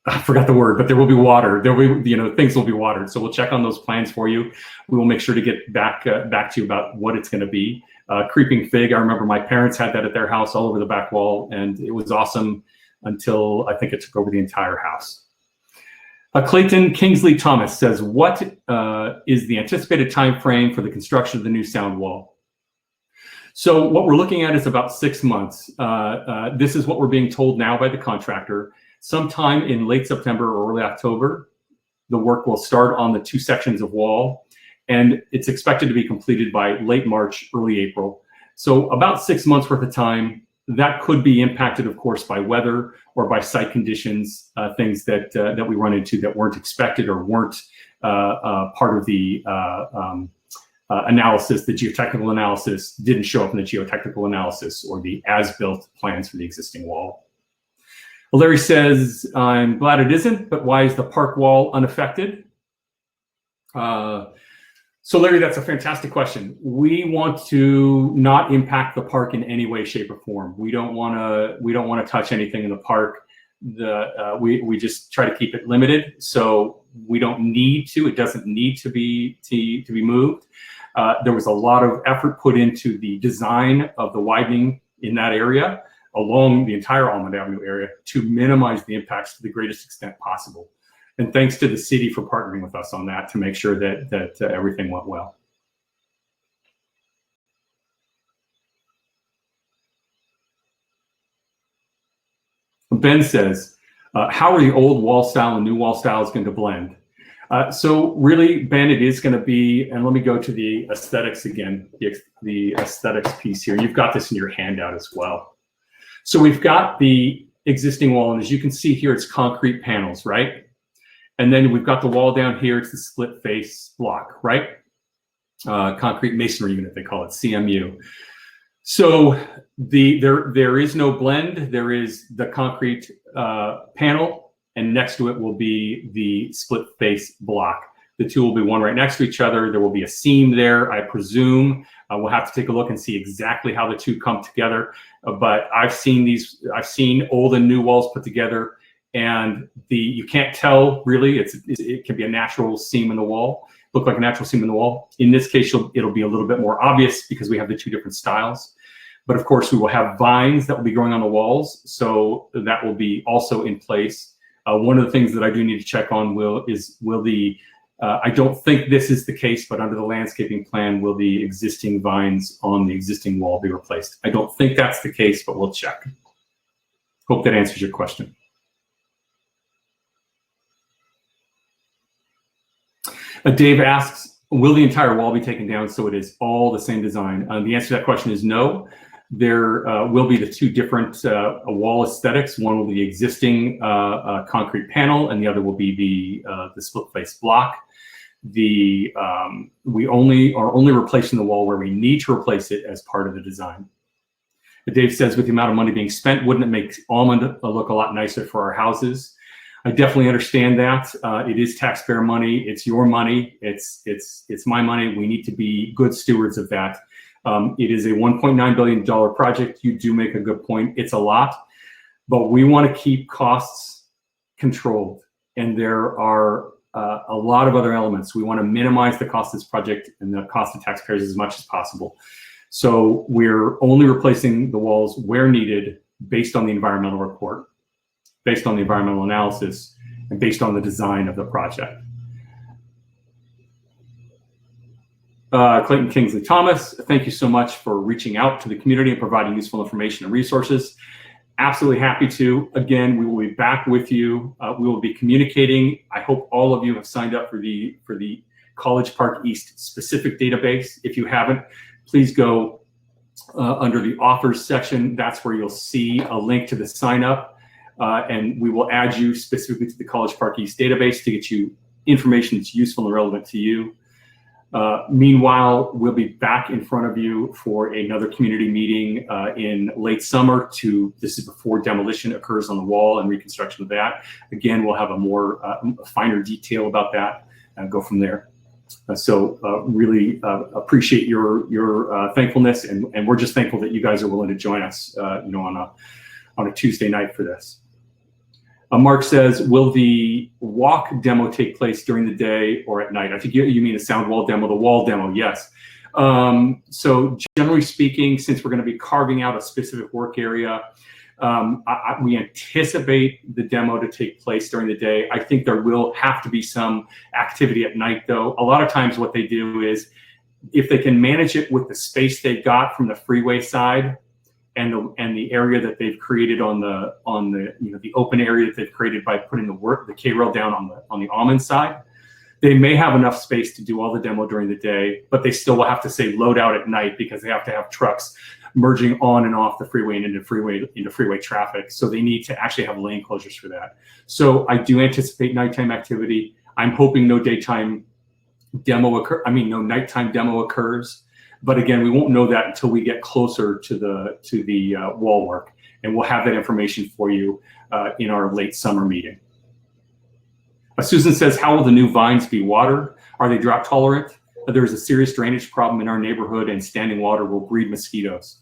I forgot the word, but there will be water. There will be, you know, things will be watered. So we'll check on those plans for you. We will make sure to get back to you about what it's going to be. Creeping fig, I remember my parents had that at their house all over the back wall, and it was awesome until I think it took over the entire house. Clayton Kingsley Thomas says, what is the anticipated time frame for the construction of the new sound wall? So what we're looking at is about 6 months. This is what we're being told now by the contractor. Sometime in late September or early October, the work will start on the 2 sections of wall, and it's expected to be completed by late March, early April. So about 6 months worth of time. That could be impacted, of course, by weather or by site conditions, things that we run into that weren't expected or weren't part of the analysis. The geotechnical analysis didn't show up in the geotechnical analysis or the as-built plans for the existing wall. Larry says, I'm glad it isn't, but why is the park wall unaffected? So Larry, that's a fantastic question. We want to not impact the park in any way, shape, or form. We don't want to touch anything in the park. We just try to keep it limited, so we don't need to. It doesn't need to be moved. There was a lot of effort put into the design of the widening in that area, along the entire Almond Avenue area, to minimize the impacts to the greatest extent possible. And thanks to the city for partnering with us on that to make sure that everything went well. Ben says, how are the old wall style and new wall styles going to blend? So really, Ben, it is going to be, and let me go to the aesthetics again, the aesthetics piece here. You've got this in your handout as well. So we've got the existing wall, and as you can see here, it's concrete panels, right? And then we've got the wall down here, it's the split face block, right? Concrete masonry unit, they call it, CMU. So there is no blend. There is the concrete panel, and next to it will be the split face block. The 2 will be one right next to each other. There will be a seam there, I presume. We'll have to take a look and see exactly how the 2 come together. But I've seen old and new walls put together, and you can't tell really. It can be a natural seam in the wall, look like a natural seam in the wall. In this case, it'll be a little bit more obvious because we have the 2 different styles. But of course, we will have vines that will be growing on the walls, so that will be also in place. One of the things that I do need to check on will the I don't think this is the case, but under the landscaping plan, will the existing vines on the existing wall be replaced? I don't think that's the case, but we'll check. Hope that answers your question. Dave asks, will the entire wall be taken down so it is all the same design? The answer to that question is no. There will be the 2 different wall aesthetics. One will be the existing concrete panel, and the other will be the split face block. We are only replacing the wall where we need to replace it as part of the design. Dave says, with the amount of money being spent, wouldn't it make Almond look a lot nicer for our houses? I definitely understand that. It is taxpayer money. It's your money. It's my money. We need to be good stewards of that. It is a $1.9 billion project. You do make a good point. It's a lot, but we want to keep costs controlled. And there are a lot of other elements. We want to minimize the cost of this project and the cost of taxpayers as much as possible. So we're only replacing the walls where needed based on the environmental report, based on the environmental analysis, and based on the design of the project. Clayton Kingsley Thomas, thank you so much for reaching out to the community and providing useful information and resources. Absolutely happy to. Again, we will be back with you. We will be communicating. I hope all of you have signed up for the College Park East specific database. If you haven't, please go under the offers section. That's where you'll see a link to the sign up, and we will add you specifically to the College Park East database to get you information that's useful and relevant to you. Meanwhile, we'll be back in front of you for another community meeting in late summer. This is before demolition occurs on the wall and reconstruction of that. Again, we'll have a more finer detail about that and go from there. Really appreciate your thankfulness, and we're just thankful that you guys are willing to join us, on a Tuesday night for this. Mark says, will the walk demo take place during the day or at night? I think you mean the sound wall demo, the wall demo, yes. So generally speaking, since we're going to be carving out a specific work area, we anticipate the demo to take place during the day. I think there will have to be some activity at night, though. A lot of times what they do is, if they can manage it with the space they've got from the freeway side, and the area that they've created on the the open area that they've created by putting the K-rail down on the Almond side, they may have enough space to do all the demo during the day, but they still will have to say load out at night because they have to have trucks merging on and off the freeway and into freeway traffic. So they need to actually have lane closures for that. So I do anticipate nighttime activity. I'm hoping no nighttime demo occurs. But again, we won't know that until we get closer to the wall work, and we'll have that information for you in our late summer meeting. Susan says, how will the new vines be watered? Are they drought tolerant? There is a serious drainage problem in our neighborhood, and standing water will breed mosquitoes.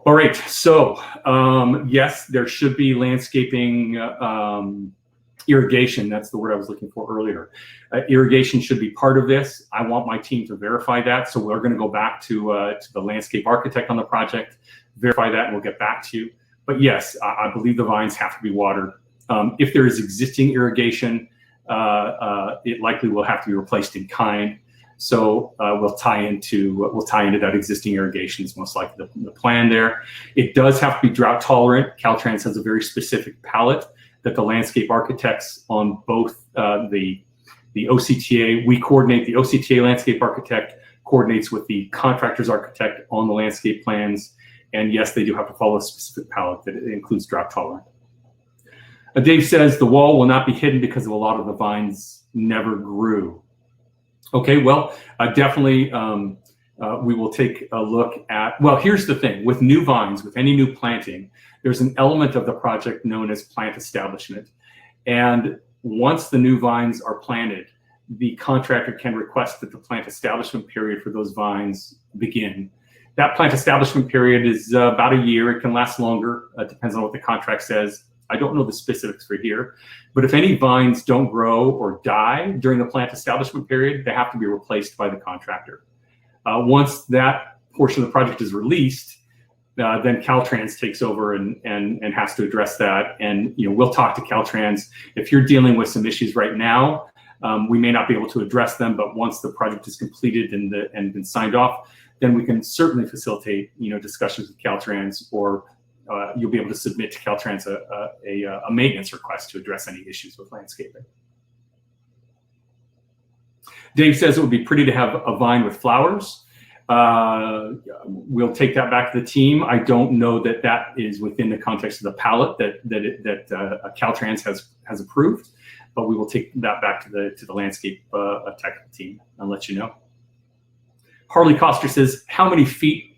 All right, so yes, there should be landscaping irrigation. That's the word I was looking for earlier. Irrigation should be part of this. I want my team to verify that. So we're going to go back to the landscape architect on the project, verify that, and we'll get back to you. But yes, I believe the vines have to be watered. If there is existing irrigation, it likely will have to be replaced in kind. So we'll tie into that existing irrigation is most likely the plan there. It does have to be drought tolerant. Caltrans has a very specific palette that the landscape architects on both the OCTA, we coordinate, the OCTA landscape architect coordinates with the contractor's architect on the landscape plans. And yes, they do have to follow a specific palette that includes drought tolerant. Dave says the wall will not be hidden because of a lot of the vines never grew. Okay, well, definitely we will take a look at, well, here's the thing, with new vines, with any new planting, there's an element of the project known as plant establishment. And once the new vines are planted, the contractor can request that the plant establishment period for those vines begin. That plant establishment period is about a year. It can last longer, depends on what the contract says. I don't know the specifics for here, but if any vines don't grow or die during the plant establishment period, they have to be replaced by the contractor. Once that portion of the project is released, then Caltrans takes over and has to address that. And we'll talk to Caltrans. If you're dealing with some issues right now, we may not be able to address them, but once the project is completed and been signed off, then we can certainly facilitate discussions with Caltrans, or you'll be able to submit to Caltrans a maintenance request to address any issues with landscaping. Dave says it would be pretty to have a vine with flowers. We'll take that back to the team. I don't know that that is within the context of the palette that Caltrans has approved, but we will take that back to the landscape technical team and let you know. Harley Coster says, how many feet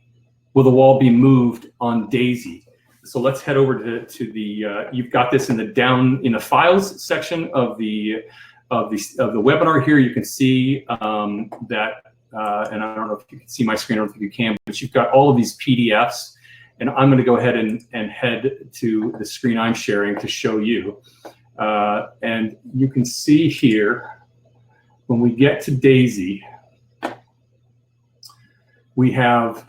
will the wall be moved on Daisy? So let's head over to the, you've got this in the files section of the webinar here. You can see that, and I don't know if you can see my screen, I don't think you can, but you've got all of these PDFs, and I'm going to go ahead and head to the screen I'm sharing to show you. And you can see here, when we get to Daisy, we have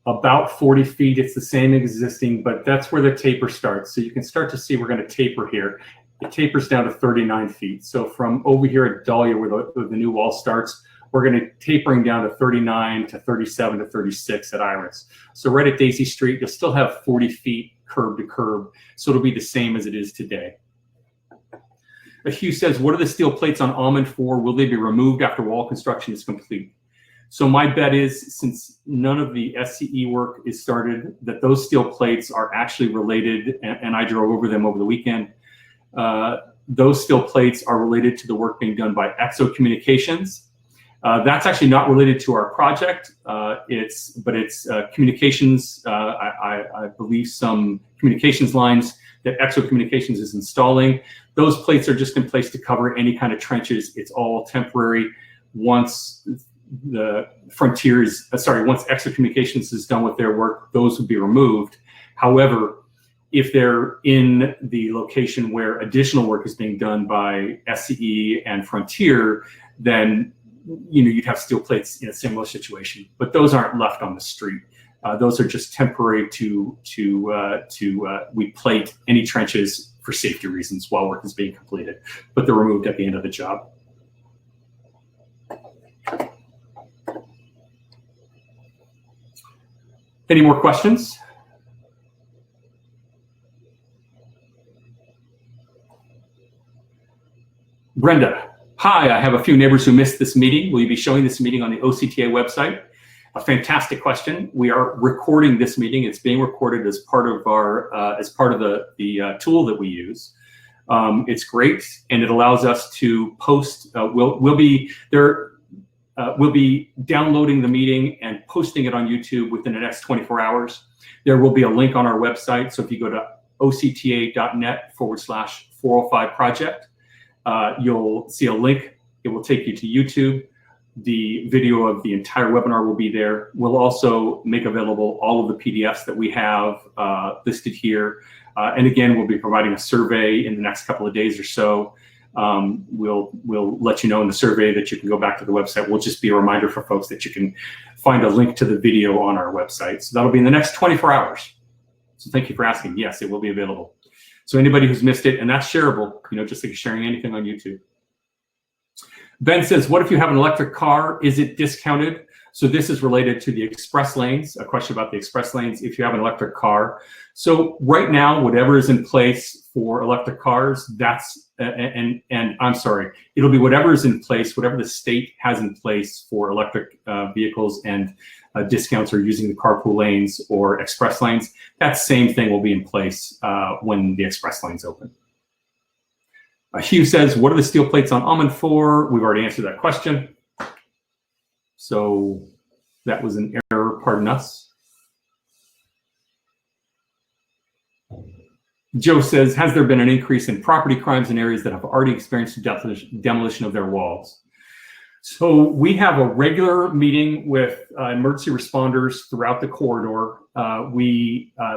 about 40 feet. It's the same existing, but that's where the taper starts. So you can start to see we're going to taper here. It tapers down to 39 feet. So from over here at Dahlia, where the new wall starts, we're going to tapering down to 39 to 37 to 36 at Iris. So right at Daisy Street, you'll still have 40 feet curb to curb. So it'll be the same as it is today. Hugh says, what are the steel plates on Almond for? Will they be removed after wall construction is complete? So my bet is, since none of the SCE work is started, that those steel plates are actually related, and I drove over them over the weekend. Those steel plates are related to the work being done by Exo Communications. That's actually not related to our project. It's communications. I believe some communications lines that Exo Communications is installing. Those plates are just in place to cover any kind of trenches. It's all temporary. Once the once Exo Communications is done with their work, those would be removed. However, if they're in the location where additional work is being done by SCE and Frontier, then you'd have steel plates in a similar situation. But those aren't left on the street. Those are just temporary we plate any trenches for safety reasons while work is being completed, but they're removed at the end of the job. Any more questions? Brenda, hi, I have a few neighbors who missed this meeting. Will you be showing this meeting on the OCTA website? A fantastic question. We are recording this meeting. It's being recorded as part of our the tool that we use. It's great, and it allows us to post. We'll be downloading the meeting and posting it on YouTube within the next 24 hours. There will be a link on our website. So if you go to octa.net/405 project, you'll see a link. It will take you to YouTube. The video of the entire webinar will be there. We'll also make available all of the PDFs that we have listed here. And again, we'll be providing a survey in the next couple of days or so. We'll let you know in the survey that you can go back to the website. We'll just be a reminder for folks that you can find a link to the video on our website. So that'll be in the next 24 hours. So thank you for asking. Yes, it will be available. So anybody who's missed it, and that's shareable, just like sharing anything on YouTube. Ben says, what if you have an electric car? Is it discounted? So this is related to the express lanes, a question about the express lanes if you have an electric car. So right now, whatever is in place for electric cars, that's, and I'm sorry, it'll be whatever is in place, whatever the state has in place for electric vehicles and discounts or using the carpool lanes or express lanes. That same thing will be in place when the express lanes open. Hugh says, what are the steel plates on Almond for? We've already answered that question. So that was an error, pardon us. Joe says, has there been an increase in property crimes in areas that have already experienced demolition of their walls? So we have a regular meeting with emergency responders throughout the corridor.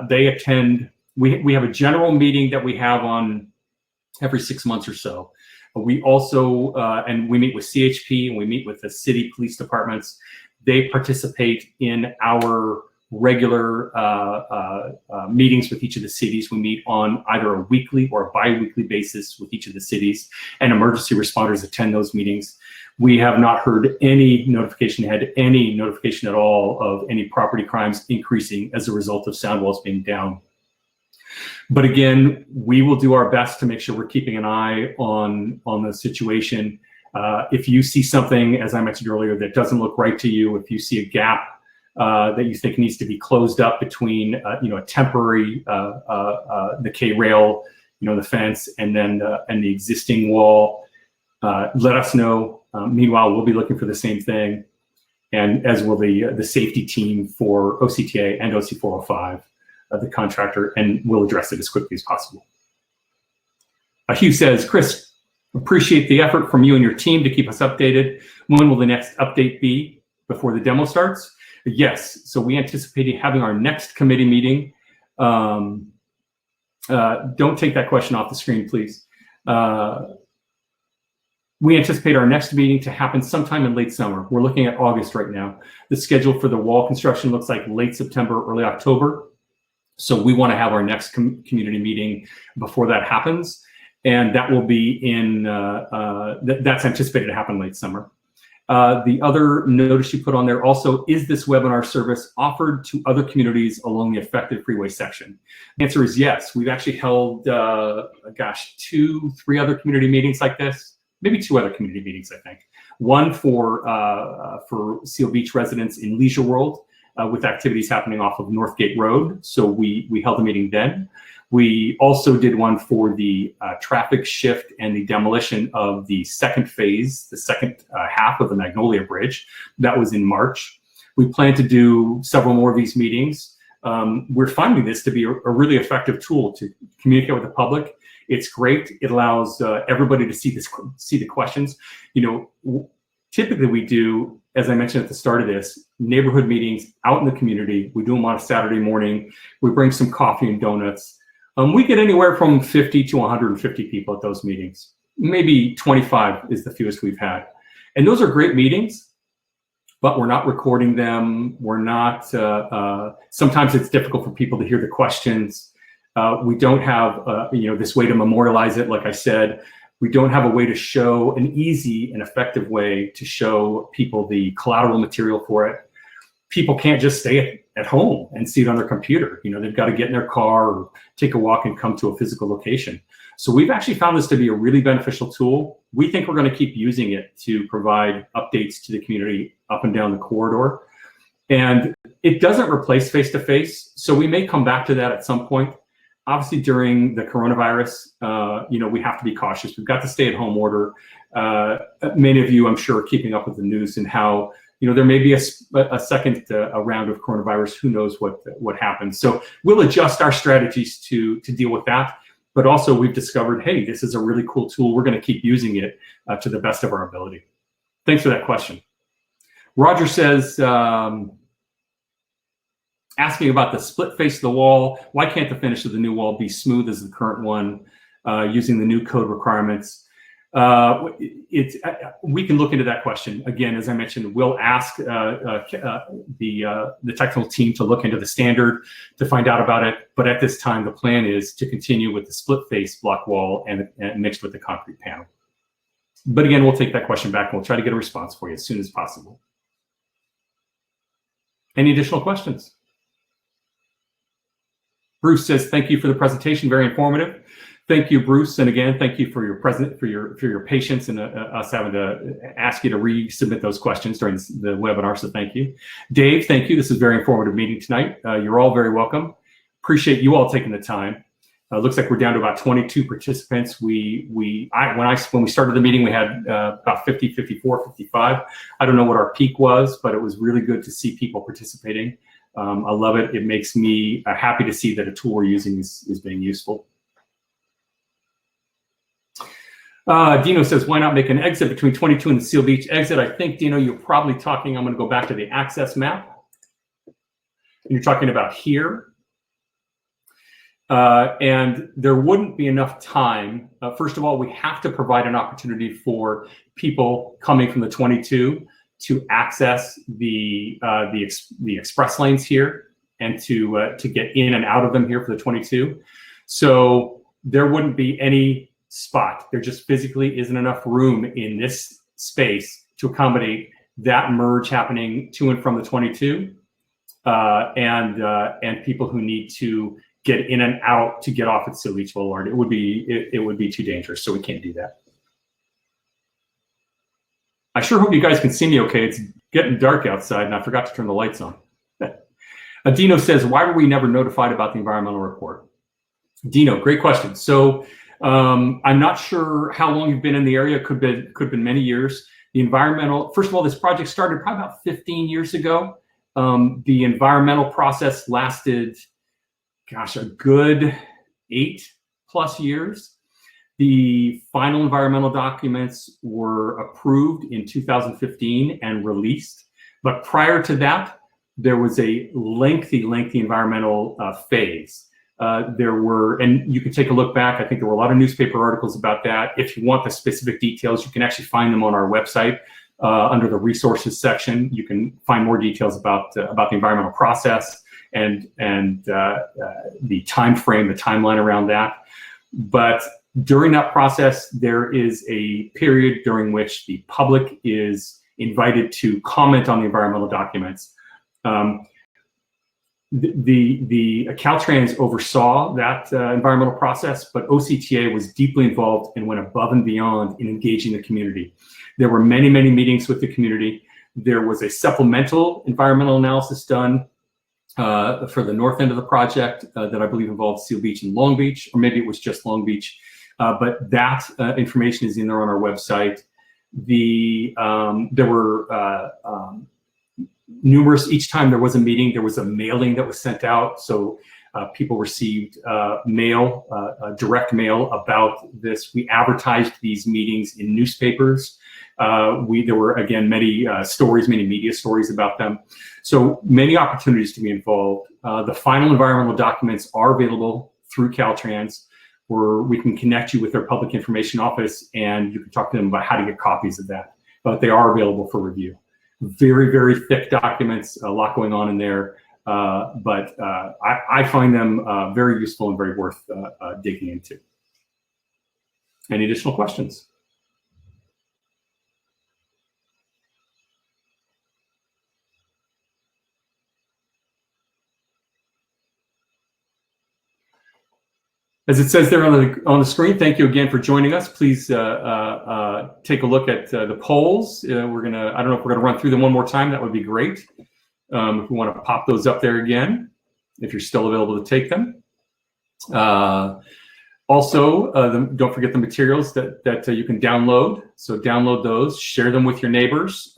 They attend, we have a general meeting that we have on every 6 months or so. We also, and we meet with CHP and we meet with the city police departments. They participate in our regular meetings with each of the cities. We meet on either a weekly or a bi-weekly basis with each of the cities, and emergency responders attend those meetings. We have not heard any notification, had any notification at all of any property crimes increasing as a result of sound walls being down. But again, we will do our best to make sure we're keeping an eye on the situation. If you see something, as I mentioned earlier, that doesn't look right to you, if you see a gap that you think needs to be closed up between, a temporary the K rail, the fence, and then and the existing wall, let us know. Meanwhile, we'll be looking for the same thing, and as will the safety team for OCTA and OC405. The contractor, and we'll address it as quickly as possible. Hugh says, Chris, appreciate the effort from you and your team to keep us updated. When will the next update be before the demo starts? Yes, so we anticipate having our next committee meeting. Don't take that question off the screen, please. We anticipate our next meeting to happen sometime in late summer. We're looking at August right now. The schedule for the wall construction looks like late September, early October. So we want to have our next community meeting before that happens. And that will be in, that's anticipated to happen late summer. The other notice you put on there also, is this webinar service offered to other communities along the affected freeway section? The answer is yes. We've actually held, 2-3 other community meetings like this, maybe 2 other community meetings, I think. One for Seal Beach residents in Leisure World, with activities happening off of Northgate Road. So we held a meeting then. We also did one for the traffic shift and the demolition of the second phase, the second half of the Magnolia Bridge. That was in March. We plan to do several more of these meetings. We're finding this to be a really effective tool to communicate with the public. It's great. It allows everybody to see the questions. Typically we do, as I mentioned at the start of this, neighborhood meetings out in the community. We do them on a Saturday morning. We bring some coffee and donuts. We get anywhere from 50 to 150 people at those meetings. Maybe 25 is the fewest we've had. And those are great meetings, but we're not recording them. We're not, sometimes it's difficult for people to hear the questions. We don't have, this way to memorialize it, like I said. We don't have a way to show, an easy and effective way to show people the collateral material for it. People can't just stay at home and see it on their computer. They've got to get in their car or take a walk and come to a physical location. So we've actually found this to be a really beneficial tool. We think we're going to keep using it to provide updates to the community up and down the corridor. And it doesn't replace face-to-face. So we may come back to that at some point. Obviously, during the coronavirus, we have to be cautious. We've got the stay-at-home order. Many of you, I'm sure, are keeping up with the news and how there may be a second round of coronavirus. Who knows what happens? So we'll adjust our strategies to deal with that. But also, we've discovered, hey, this is a really cool tool. We're going to keep using it to the best of our ability. Thanks for that question. Roger says, asking about the split face of the wall. Why can't the finish of the new wall be smooth as the current one using the new code requirements? We can look into that question. Again, as I mentioned, we'll ask the technical team to look into the standard to find out about it. But at this time, the plan is to continue with the split face block wall and mixed with the concrete panel. But again, we'll take that question back and we'll try to get a response for you as soon as possible. Any additional questions? Bruce says, thank you for the presentation, very informative. Thank you, Bruce. And again, thank you for your patience and us having to ask you to resubmit those questions during the webinar, so thank you. Dave, thank you. This is a very informative meeting tonight. You're all very welcome. Appreciate you all taking the time. Looks like we're down to about 22 participants. When we started the meeting, we had about 50, 54, 55. I don't know what our peak was, but it was really good to see people participating. I love it. It makes me happy to see that a tool we're using is being useful. Dino says, why not make an exit between 22 and the Seal Beach exit? I think, Dino, you're probably talking, I'm going to go back to the access map. And you're talking about here. And there wouldn't be enough time. First of all, we have to provide an opportunity for people coming from the 22 to access the express lanes here and to get in and out of them here for the 22. So there wouldn't be any spot. There just physically isn't enough room in this space to accommodate that merge happening to and from the 22 and people who need to get in and out to get off at Seal Beach Boulevard. It would be too dangerous, so we can't do that. I sure hope you guys can see me okay. It's getting dark outside and I forgot to turn the lights on. Dino says, why were we never notified about the environmental report? Dino, great question. So I'm not sure how long you've been in the area. Could have been many years. The environmental, first of all, this project started probably about 15 years ago. The environmental process lasted, gosh, a good 8+ years. The final environmental documents were approved in 2015 and released. But prior to that, there was a lengthy environmental phase. And you can take a look back. I think there were a lot of newspaper articles about that. If you want the specific details, you can actually find them on our website under the resources section. You can find more details about the environmental process and the time frame, the timeline around that. But during that process, there is a period during which the public is invited to comment on the environmental documents. The Caltrans oversaw that environmental process, but OCTA was deeply involved and went above and beyond in engaging the community. There were many, many meetings with the community. There was a supplemental environmental analysis done for the north end of the project that I believe involved Seal Beach and Long Beach, or maybe it was just Long Beach. But that information is in there on our website. There were numerous, each time there was a meeting, there was a mailing that was sent out. So people received mail, direct mail about this. We advertised these meetings in newspapers. There were, again, many stories, many media stories about them. So many opportunities to be involved. The final environmental documents are available through Caltrans, where we can connect you with their public information office and you can talk to them about how to get copies of that. But they are available for review. Very, very thick documents, a lot going on in there. But I find them very useful and very worth digging into. Any additional questions? As it says there on the screen, thank you again for joining us. Please take a look at the polls. I don't know if we're gonna run through them one more time. That would be great. If we want to pop those up there again, if you're still available to take them. Also, don't forget the materials that you can download. So download those, share them with your neighbors.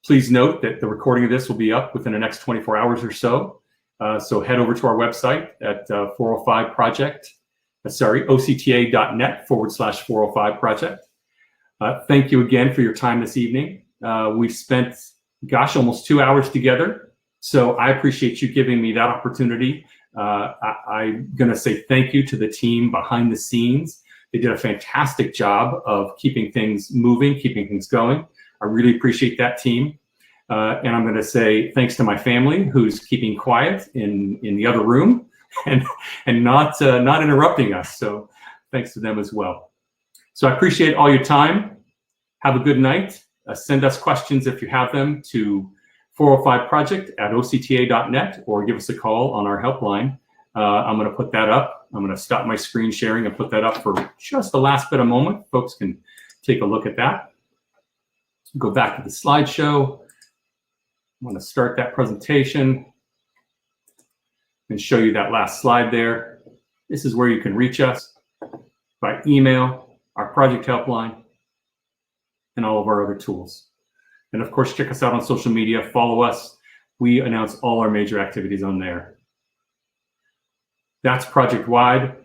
Please note that the recording of this will be up within the next 24 hours or so. So head over to our website at octa.net/405project. Thank you again for your time this evening. We've spent, gosh, almost 2 hours together. So I appreciate you giving me that opportunity. I'm gonna say thank you to the team behind the scenes. They did a fantastic job of keeping things moving, keeping things going. I really appreciate that team. And I'm going to say thanks to my family, who's keeping quiet in the other room and not interrupting us. So thanks to them as well. So I appreciate all your time. Have a good night. Send us questions if you have them to 405project@octa.net or give us a call on our helpline. I'm going to put that up. I'm going to stop my screen sharing and put that up for just the last bit of moment. Folks can take a look at that. Go back to the slideshow. I'm going to start that presentation and show you that last slide there. This is where you can reach us by email, our project helpline, and all of our other tools. And of course, check us out on social media, follow us. We announce all our major activities on there. That's project-wide.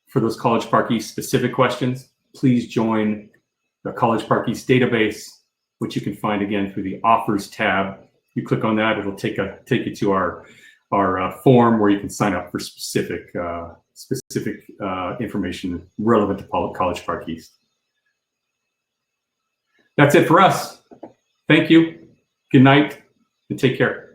For those College Park East specific questions, please join the College Park East database, which you can find again through the Offers tab. You click on that, it'll take you to our form where you can sign up for specific information relevant to College Park East. That's it for us. Thank you. Good night and take care.